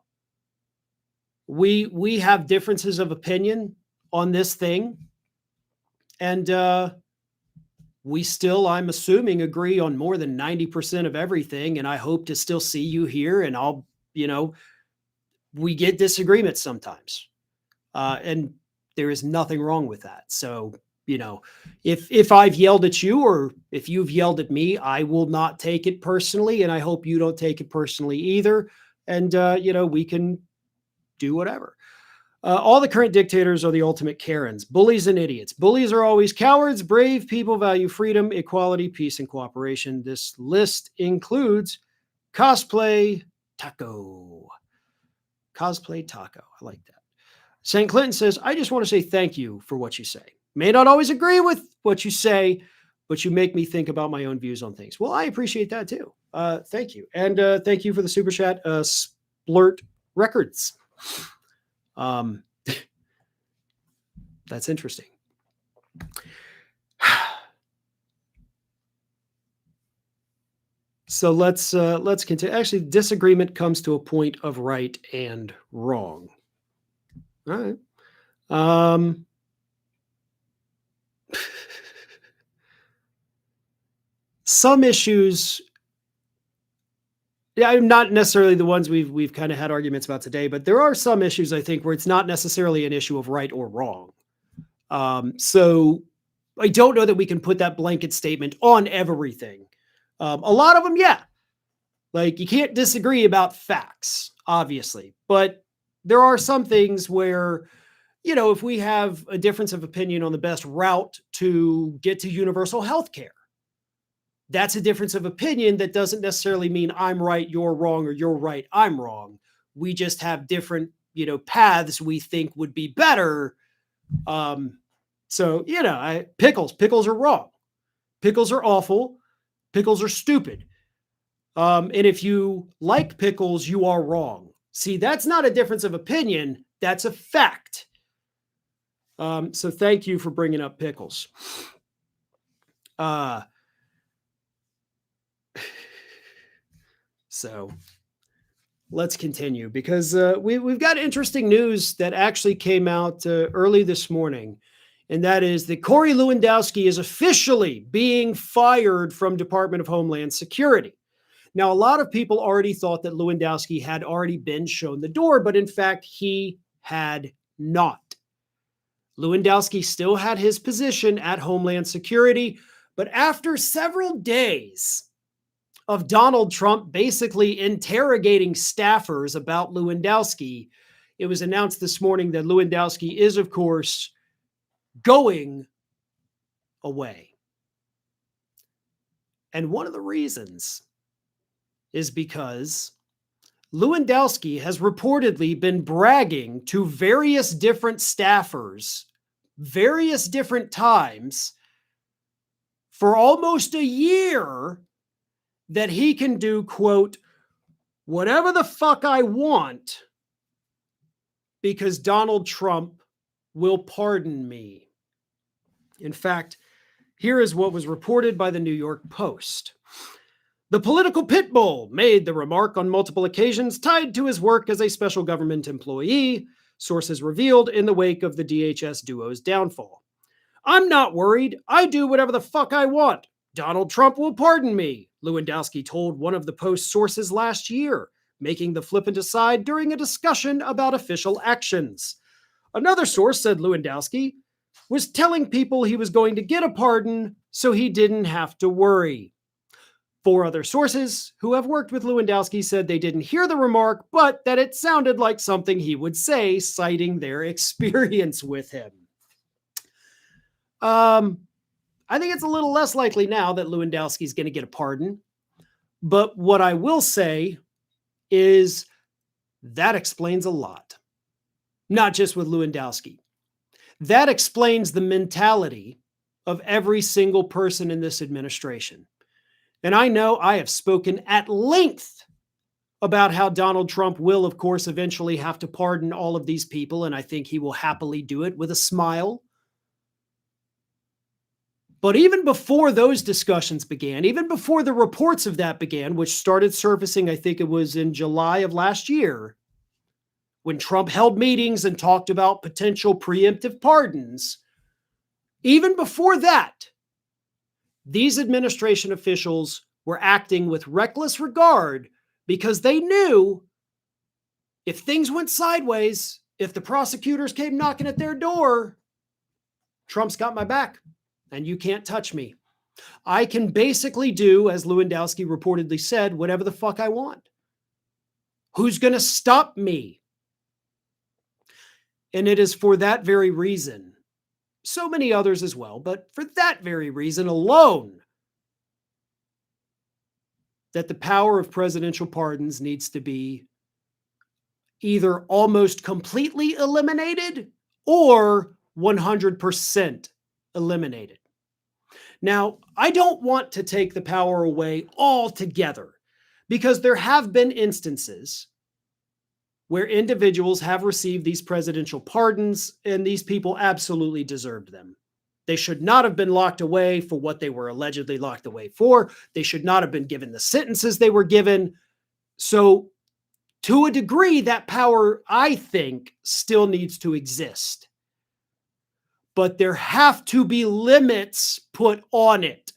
Speaker 1: We have differences of opinion on this thing. And we still, I'm assuming, agree on more than 90% of everything. And I hope to still see you here. And I'll, we get disagreements sometimes. And there is nothing wrong with that. So, if I've yelled at you or if you've yelled at me, I will not take it personally. And I hope you don't take it personally either. And, we can do whatever. All the current dictators are the ultimate Karens, bullies and idiots. Bullies are always cowards. Brave people value freedom, equality, peace, and cooperation. This list includes Cosplay Taco. Cosplay Taco. I like that. St. Clinton says, I just want to say thank you for what you say. May not always agree with what you say, but you make me think about my own views on things. Well, I appreciate that too. Thank you. And thank you for the super chat, Splurt Records. That's interesting. So let's continue. Actually, disagreement comes to a point of right and wrong. All right. Some issues, yeah, not necessarily the ones we've kind of had arguments about today, but there are some issues, I think, where it's not necessarily an issue of right or wrong. So I don't know that we can put that blanket statement on everything. A lot of them, yeah. Like, you can't disagree about facts, obviously, but there are some things where, if we have a difference of opinion on the best route to get to universal health care, that's a difference of opinion that doesn't necessarily mean I'm right, you're wrong, or you're right, I'm wrong. We just have different, paths we think would be better. So, pickles are wrong. Pickles are awful. Pickles are stupid. And if you like Pickles, you are wrong. See, that's not a difference of opinion. That's a fact. So thank you for bringing up Pickles. So let's continue because we've got interesting news that actually came out early this morning. And that is that Corey Lewandowski is officially being fired from Department of Homeland Security. Now, a lot of people already thought that Lewandowski had already been shown the door, but in fact, he had not. Lewandowski still had his position at Homeland Security, but after several days of Donald Trump basically interrogating staffers about Lewandowski, it was announced this morning that Lewandowski is, of course, going away. And one of the reasons is because Lewandowski has reportedly been bragging to various different staffers, various different times, for almost a year that he can do, quote, whatever the fuck I want because Donald Trump will pardon me. In fact, here is what was reported by the New York Post. The political pit bull made the remark on multiple occasions tied to his work as a special government employee, sources revealed in the wake of the DHS duo's downfall. I'm not worried. I do whatever the fuck I want. Donald Trump will pardon me, Lewandowski told one of the Post sources last year, making the flippant aside during a discussion about official actions. Another source said Lewandowski was telling people he was going to get a pardon so he didn't have to worry. 4 other sources who have worked with Lewandowski said they didn't hear the remark, but that it sounded like something he would say, citing their experience with him. I think it's a little less likely now that Lewandowski is going to get a pardon. But what I will say is that explains a lot. Not just with Lewandowski. That explains the mentality of every single person in this administration. And I know I have spoken at length about how Donald Trump will, of course, eventually have to pardon all of these people, and I think he will happily do it with a smile. But even before those discussions began, even before the reports of that began, which started surfacing, I think it was in July of last year, when Trump held meetings and talked about potential preemptive pardons, even before that, these administration officials were acting with reckless regard because they knew if things went sideways, if the prosecutors came knocking at their door, Trump's got my back and you can't touch me. I can basically do, as Lewandowski reportedly said, whatever the fuck I want. Who's going to stop me? And it is for that very reason, so many others as well, but for that very reason alone, that the power of presidential pardons needs to be either almost completely eliminated or 100% eliminated. Now, I don't want to take the power away altogether because there have been instances where individuals have received these presidential pardons, and these people absolutely deserved them. They should not have been locked away for what they were allegedly locked away for. They should not have been given the sentences they were given. So, to a degree, that power, I think, still needs to exist. But there have to be limits put on it.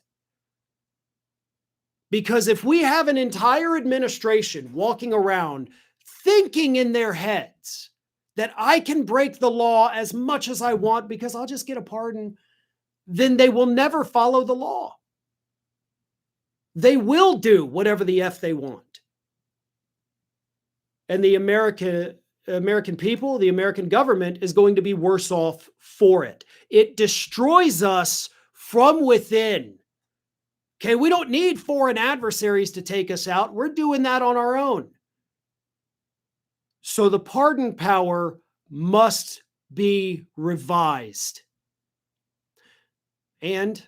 Speaker 1: Because if we have an entire administration walking around thinking in their heads that I can break the law as much as I want because I'll just get a pardon, then they will never follow the law. They will do whatever the F they want. And the American people, the American government is going to be worse off for it. It destroys us from within. Okay, we don't need foreign adversaries to take us out. We're doing that on our own. So the pardon power must be revised. And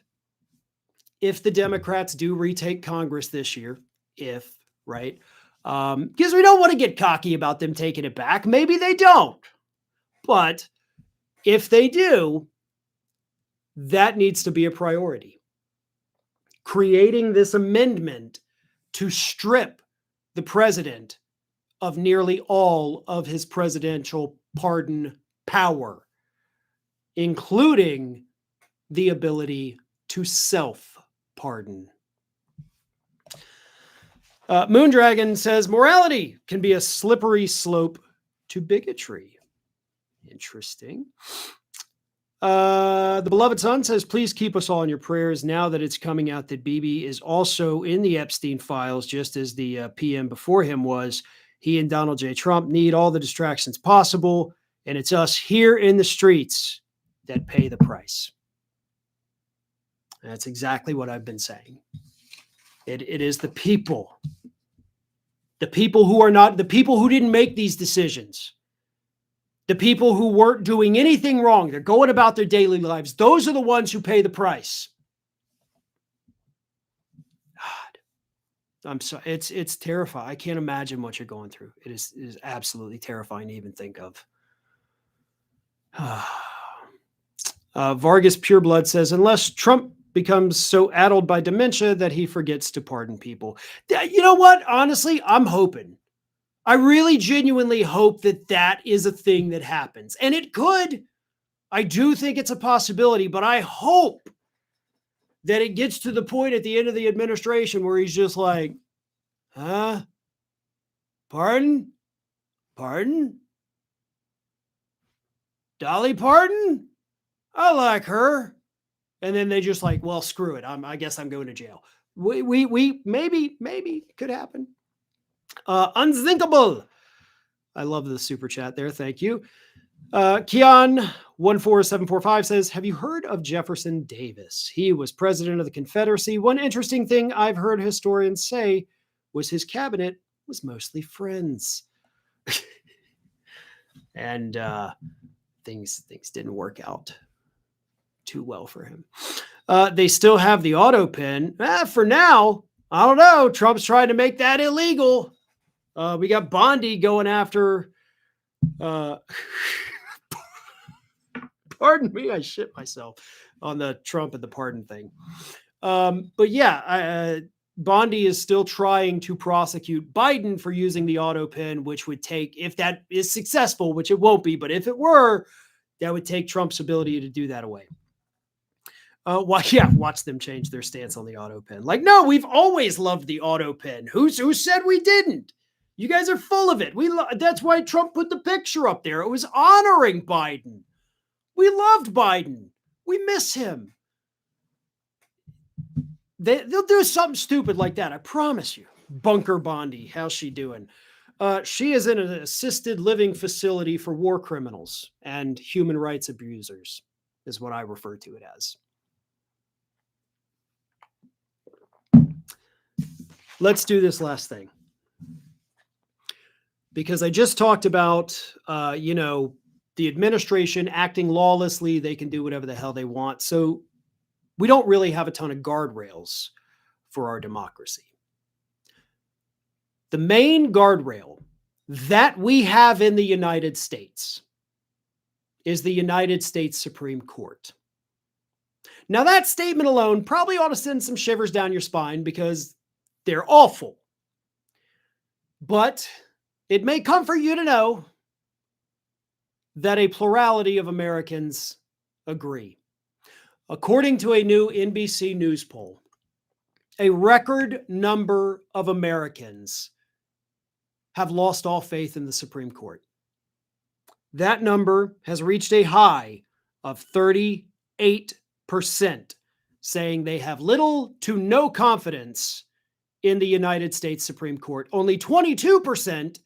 Speaker 1: if the Democrats do retake Congress this year, if right? Because we don't want to get cocky about them taking it back. Maybe they don't. But if they do, that needs to be a priority. Creating this amendment to strip the president of nearly all of his presidential pardon power, including the ability to self-pardon. Moondragon says, morality can be a slippery slope to bigotry. Interesting. The beloved son says, please keep us all in your prayers now that it's coming out that Bibi is also in the Epstein files, just as the PM before him was. He and Donald J. Trump need all the distractions possible, and it's us here in the streets that pay the price. That's exactly what I've been saying. It is the people who are not, the people who didn't make these decisions, the people who weren't doing anything wrong. They're going about their daily lives. Those are the ones who pay the price. God, I'm sorry. It's terrifying. I can't imagine what you're going through. It is absolutely terrifying to even think of. Vargas Pureblood says, unless Trump becomes so addled by dementia that he forgets to pardon people. You know what? Honestly, I'm hoping. I really genuinely hope that that is a thing that happens. And it could. I do think it's a possibility, but I hope that it gets to the point at the end of the administration where he's just like, huh? Pardon? Pardon? Dolly Parton? I like her. And then they just like, well, screw it. I guess I'm going to jail. We maybe could happen. Unthinkable. I love the super chat there. Thank you. Keon14745 says, have you heard of Jefferson Davis? He was president of the Confederacy. One interesting thing I've heard historians say was his cabinet was mostly friends. And things didn't work out too well for him. They still have the auto pen. For now, I don't know. Trump's trying to make that illegal. We got Bondi going after. Pardon me, I shit myself on the Trump and the pardon thing. But yeah, Bondi is still trying to prosecute Biden for using the auto pen, which would take, if that is successful, which it won't be, but if it were, that would take Trump's ability to do that away. Watch them change their stance on the auto pen. Like, no, we've always loved the auto pen. Who said we didn't? You guys are full of it. That's why Trump put the picture up there. It was honoring Biden. We loved Biden. We miss him. They'll do something stupid like that. I promise you. Bunker Bondi, how's she doing? She is in an assisted living facility for war criminals and human rights abusers, is what I refer to it as. Let's do this last thing. Because I just talked about, the administration acting lawlessly. They can do whatever the hell they want. So we don't really have a ton of guardrails for our democracy. The main guardrail that we have in the United States is the United States Supreme Court. Now, that statement alone probably ought to send some shivers down your spine because they're awful. But it may comfort you to know that a plurality of Americans agree. According to a new NBC News poll, a record number of Americans have lost all faith in the Supreme Court. That number has reached a high of 38%, saying they have little to no confidence in the United States Supreme Court. Only 22%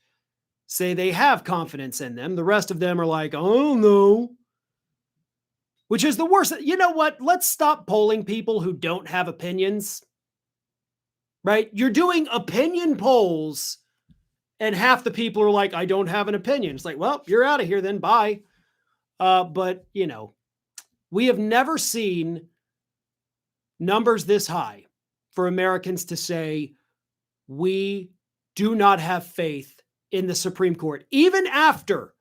Speaker 1: say they have confidence in them. The rest of them are like, oh no. Which is the worst. You know what? Let's stop polling people who don't have opinions. Right? You're doing opinion polls and half the people are like, I don't have an opinion. It's like, well, you're out of here then. Bye. But, we have never seen numbers this high for Americans to say, we do not have faith in the Supreme Court. Even after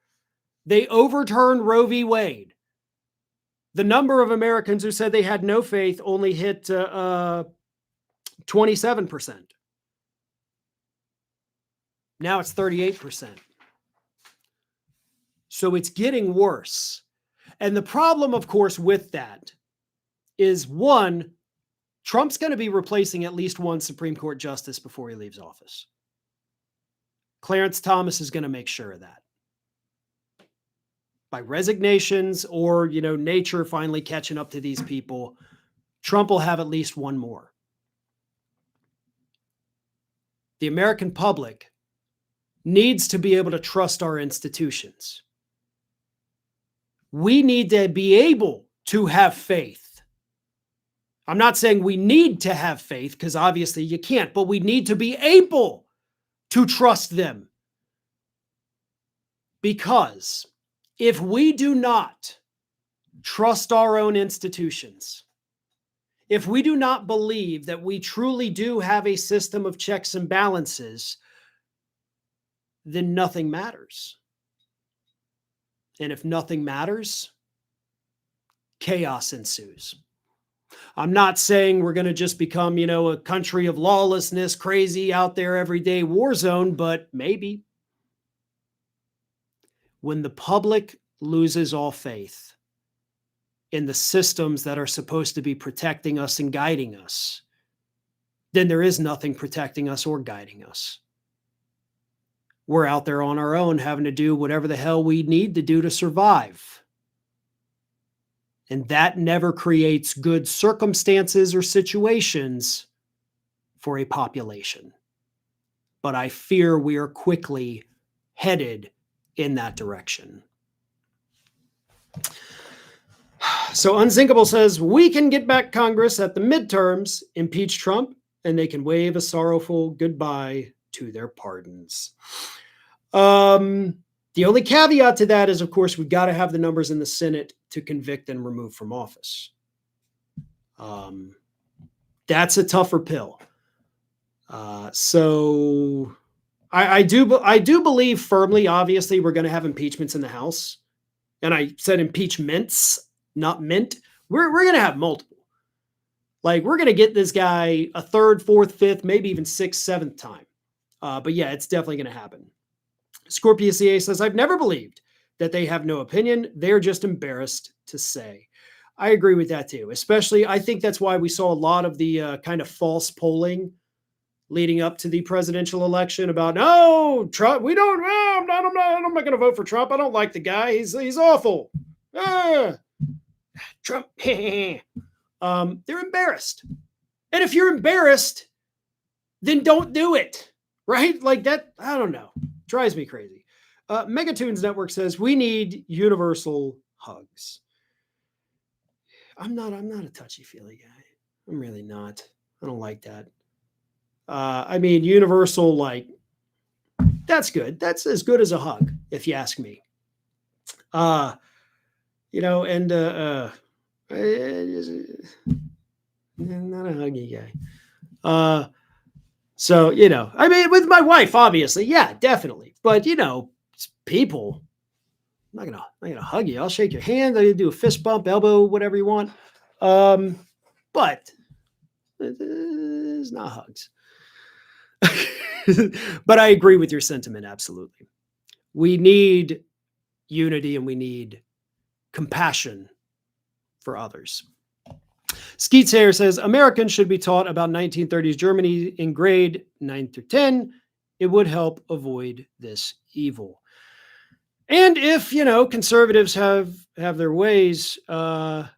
Speaker 1: they overturned Roe v. Wade, the number of Americans who said they had no faith only hit 27%. Now it's 38%. So it's getting worse. And the problem, of course, with that is, one, Trump's going to be replacing at least one Supreme Court justice before he leaves office. Clarence Thomas is going to make sure of that. By resignations or, nature finally catching up to these people, Trump will have at least one more. The American public needs to be able to trust our institutions. We need to be able to have faith. I'm not saying we need to have faith, because obviously you can't, but we need to be able to trust them. Because if we do not trust our own institutions, if we do not believe that we truly do have a system of checks and balances, then nothing matters. And if nothing matters, chaos ensues. I'm not saying we're going to just become, a country of lawlessness, crazy out there everyday war zone, but maybe. When the public loses all faith in the systems that are supposed to be protecting us and guiding us, then there is nothing protecting us or guiding us. We're out there on our own having to do whatever the hell we need to do to survive. And that never creates good circumstances or situations for a population. But I fear we are quickly headed in that direction. So Unsinkable says, we can get back Congress at the midterms, impeach Trump, and they can wave a sorrowful goodbye to their pardons. The only caveat to that is, of course, we've got to have the numbers in the Senate to convict and remove from office. That's a tougher pill. So I do believe firmly, obviously, we're going to have impeachments in the House. And I said impeachments, not mint. We're going to have multiple. Like, we're going to get this guy a third, fourth, fifth, maybe even sixth, seventh time. But yeah, it's definitely going to happen. Scorpio CA says, I've never believed that they have no opinion. They're just embarrassed to say. I agree with that too. Especially, I think that's why we saw a lot of the kind of false polling leading up to the presidential election about, no, Trump, we don't, I'm not going to vote for Trump. I don't like the guy. He's awful. Trump. They're embarrassed. And if you're embarrassed, then don't do it. Right? Like that, I don't know. Drives me crazy. Megatoons Network says, we need universal hugs. I'm not a touchy-feely guy. I'm really not. I don't like that. I mean, universal, like, that's good. That's as good as a hug, if you ask me. And not a huggy guy. So, I mean, with my wife, obviously, yeah, definitely. But, people, I'm not gonna hug you. I'll shake your hand. I'll do a fist bump, elbow, whatever you want. But it's not hugs. But I agree with your sentiment, absolutely. We need unity and we need compassion for others. Skeet Sayer says, Americans should be taught about 1930s Germany in grade 9 through 10. It would help avoid this evil. And if, conservatives have their ways, we're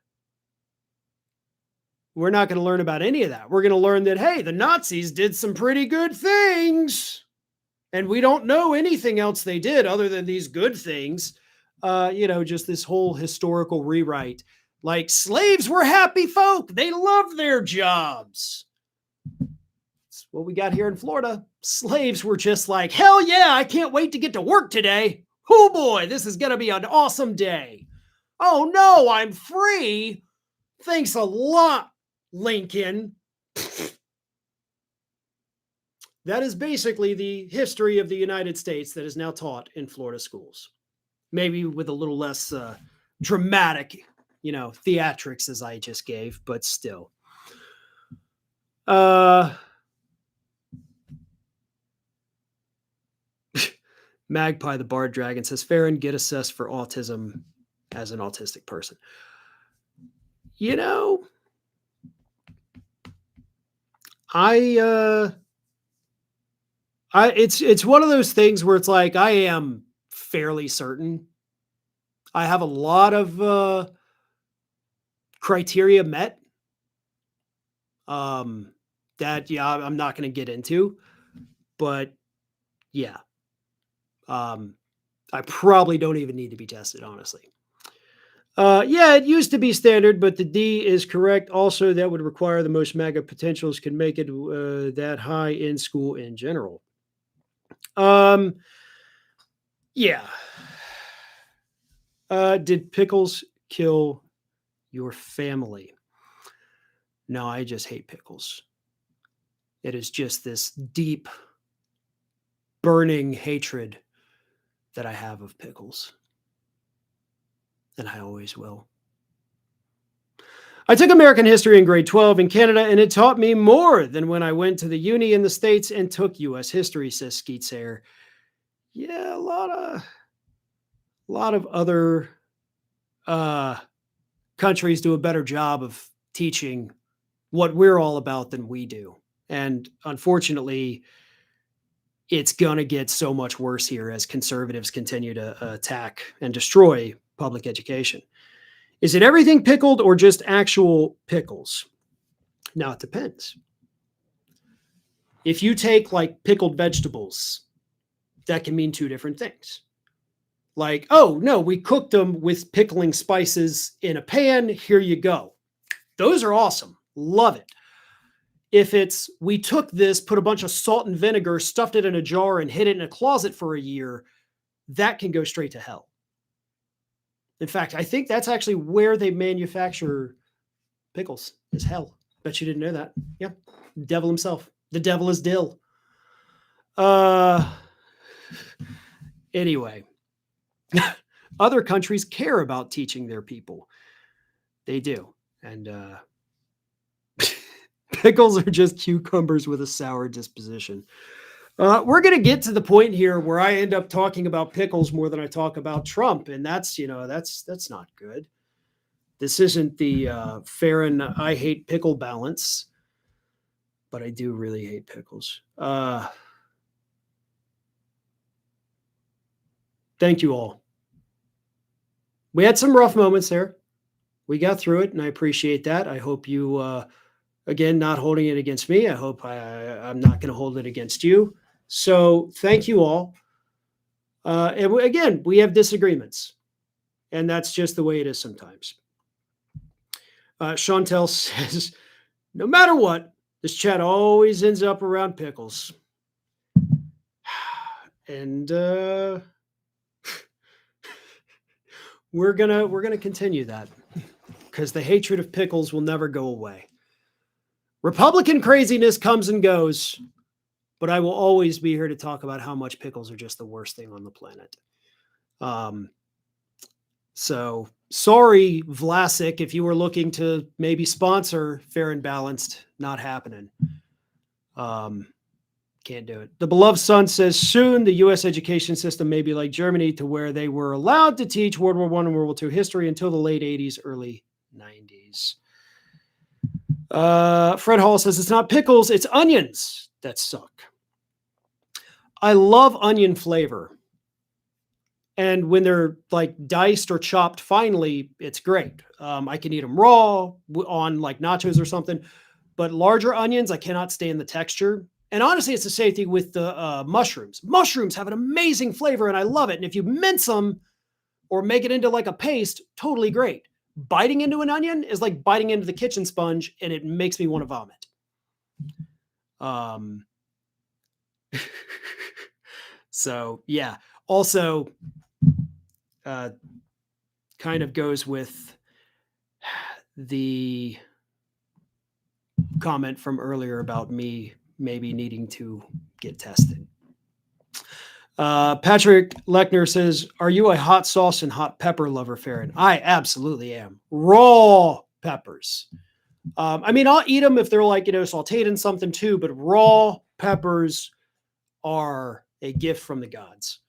Speaker 1: not going to learn about any of that. We're going to learn that, hey, the Nazis did some pretty good things. And we don't know anything else they did other than these good things. Just this whole historical rewrite. Like, slaves were happy folk. They loved their jobs. That's what we got here in Florida. Slaves were just like, hell yeah, I can't wait to get to work today. Oh boy, this is going to be an awesome day. Oh no, I'm free. Thanks a lot, Lincoln. That is basically the history of the United States that is now taught in Florida schools. Maybe with a little less dramatic, theatrics as I just gave, but still. Magpie the Bard Dragon says, Farron, get assessed for autism as an autistic person. It's one of those things where it's like I am fairly certain. I have a lot of criteria met. That I'm not going to get into, but yeah. I probably don't even need to be tested, honestly. Yeah, it used to be standard, but the D is correct. Also, that would require the most MAGA potentials can make it that high in school in general. Yeah. Did Pickles kill your family? No, I just hate Pickles. It is just this deep, burning hatred that I have of Pickles. And I always will. I took American history in grade 12 in Canada, and it taught me more than when I went to the uni in the States and took U.S. history, says Skeet Sayer. Yeah, a lot of other countries do a better job of teaching what we're all about than we do. And unfortunately, it's going to get so much worse here as conservatives continue to attack and destroy public education. Is it everything pickled or just actual pickles? Now, it depends. If you take like pickled vegetables, that can mean two different things. Like, oh, no, we cooked them with pickling spices in a pan. Here you go. Those are awesome. Love it. If it's, we took this, put a bunch of salt and vinegar, stuffed it in a jar and hid it in a closet for a year, that can go straight to hell. In fact, I think that's actually where they manufacture pickles, is hell. Bet you didn't know that. Yeah. Devil himself. The devil is dill. Anyway, other countries care about teaching their people. They do. And pickles are just cucumbers with a sour disposition. We're going to get to the point here where I end up talking about pickles more than I talk about Trump. And that's not good. This isn't the Farron, I hate pickle balance, but I do really hate pickles. Thank you all. We had some rough moments there. We got through it, and I appreciate that. I hope you, again, not holding it against me. I hope I'm not going to hold it against you. So thank you all. And again, we have disagreements, and that's just the way it is sometimes. Chantel says, no matter what, this chat always ends up around pickles. And we're gonna continue that because the hatred of pickles will never go away. Republican craziness comes and goes, but I will always be here to talk about how much pickles are just the worst thing on the planet. So sorry, Vlasic, if you were looking to maybe sponsor Fair and Balanced, not happening. Can't do it. The beloved son says soon the U.S. education system may be like Germany, to where they were allowed to teach World War I and World War II history until the late 80s, early 90s. Fred Hall says it's not pickles, it's onions that suck. I love onion flavor. And when they're like diced or chopped finely, it's great. I can eat them raw on like nachos or something. But larger onions, I cannot stand the texture. And honestly, it's the same thing with the mushrooms. Mushrooms have an amazing flavor, and I love it. And if you mince them or make it into like a paste, totally great. Biting into an onion is like biting into the kitchen sponge, and it makes me want to vomit. So, yeah. Also, kind of goes with the comment from earlier about me maybe needing to get tested. Patrick Lechner says, are you a hot sauce and hot pepper lover, Farron? I absolutely am. Raw peppers. I mean, I'll eat them if they're like, sauteed in something too, but raw peppers are a gift from the gods.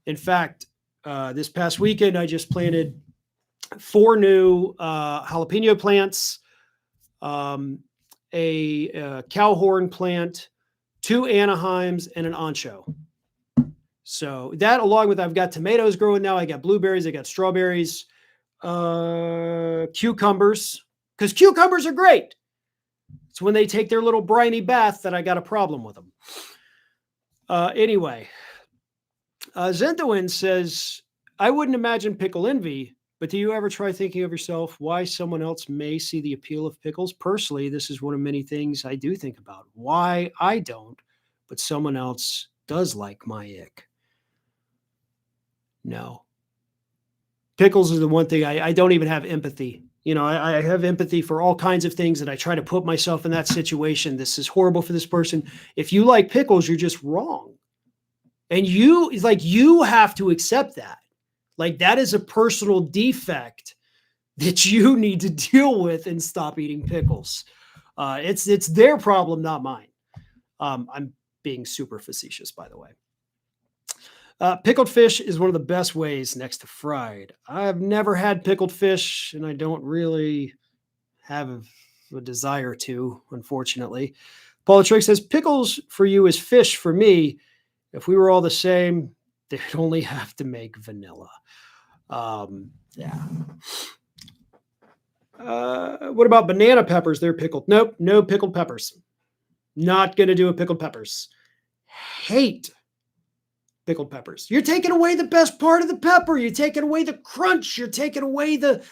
Speaker 1: In fact, this past weekend, I just planted 4 new jalapeno plants, a cowhorn plant, 2 Anaheims, and an ancho. So that, along with, I've got tomatoes growing now. I got blueberries. I got strawberries, cucumbers, because cucumbers are great. It's when they take their little briny bath that I got a problem with them. Anyway, Zentowin says, I wouldn't imagine pickle envy, but do you ever try thinking of yourself why someone else may see the appeal of pickles? Personally, this is one of many things I do think about. Why I don't, but someone else does like my ick. No. Pickles is the one thing I don't even have empathy. I have empathy for all kinds of things, and I try to put myself in that situation. This is horrible for this person. If you like pickles, you're just wrong. And you have to accept that. Like, that is a personal defect that you need to deal with and stop eating pickles. It's their problem, not mine. I'm being super facetious, by the way. Pickled fish is one of the best ways next to fried. I've never had pickled fish, and I don't really have a desire to, unfortunately. Paula Trick says, pickles for you is fish for me. If we were all the same, they'd only have to make vanilla. Yeah. What about banana peppers? They're pickled. Nope, no pickled peppers. Not going to do a pickled peppers. Hate pickled peppers. You're taking away the best part of the pepper. You're taking away the crunch. You're taking away the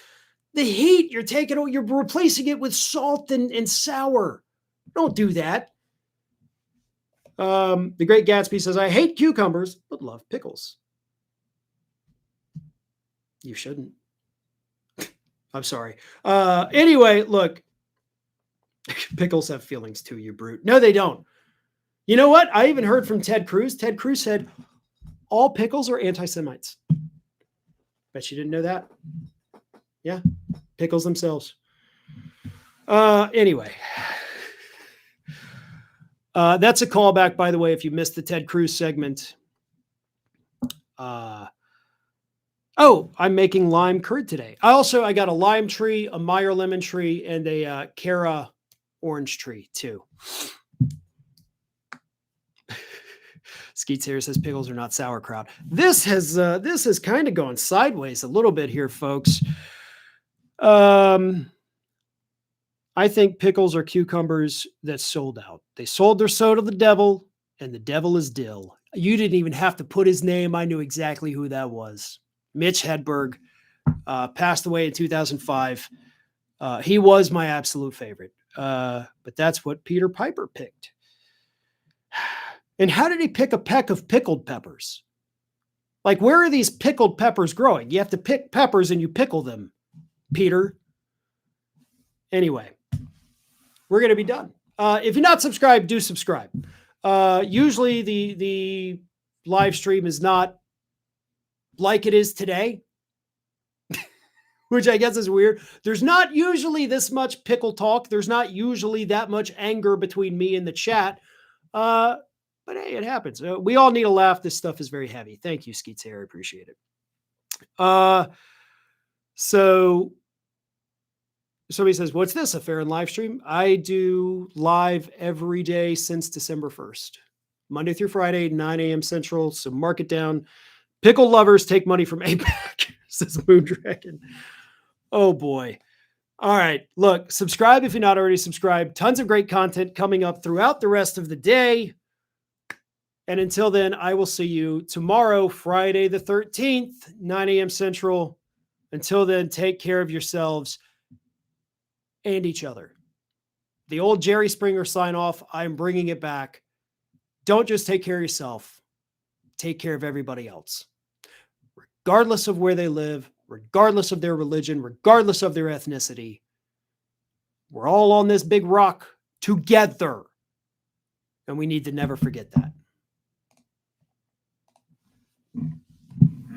Speaker 1: heat. You're replacing it with salt and sour. Don't do that. The Great Gatsby says, I hate cucumbers, but love pickles. You shouldn't. I'm sorry. Anyway, look, pickles have feelings too, you brute. No, they don't. You know what? I even heard from Ted Cruz. Ted Cruz said, all pickles are anti-Semites. Bet you didn't know that. Yeah, pickles themselves. Anyway. That's a callback, by the way, if you missed the Ted Cruz segment. I'm making lime curd today. I got a lime tree, a Meyer lemon tree, and a Cara orange tree too. Skeets here says pickles are not sauerkraut. This has kind of gone sideways a little bit here, folks. I think pickles are cucumbers that sold out. They sold their soul to the devil, and the devil is dill. You didn't even have to put his name. I knew exactly who that was. Mitch Hedberg passed away in 2005. He was my absolute favorite. But that's what Peter Piper picked. And how did he pick a peck of pickled peppers? Like, where are these pickled peppers growing? You have to pick peppers and you pickle them, Peter. Anyway, we're going to be done. If you're not subscribed, do subscribe. Usually the live stream is not like it is today, which I guess is weird. There's not usually this much pickle talk. There's not usually that much anger between me and the chat. But hey, it happens. We all need a laugh. This stuff is very heavy. Thank you, Skeets Hair. I appreciate it. So somebody says, what's this, a Farron live stream? I do live every day since December 1st. Monday through Friday, 9 a.m. Central. So mark it down. Pickle lovers take money from APAC, says Moondragon. Oh, boy. All right. Look, subscribe if you're not already subscribed. Tons of great content coming up throughout the rest of the day. And until then, I will see you tomorrow, Friday the 13th, 9 a.m. Central. Until then, take care of yourselves and each other. The old Jerry Springer sign off, I'm bringing it back. Don't just take care of yourself. Take care of everybody else. Regardless of where they live, regardless of their religion, regardless of their ethnicity. We're all on this big rock together. And we need to never forget that.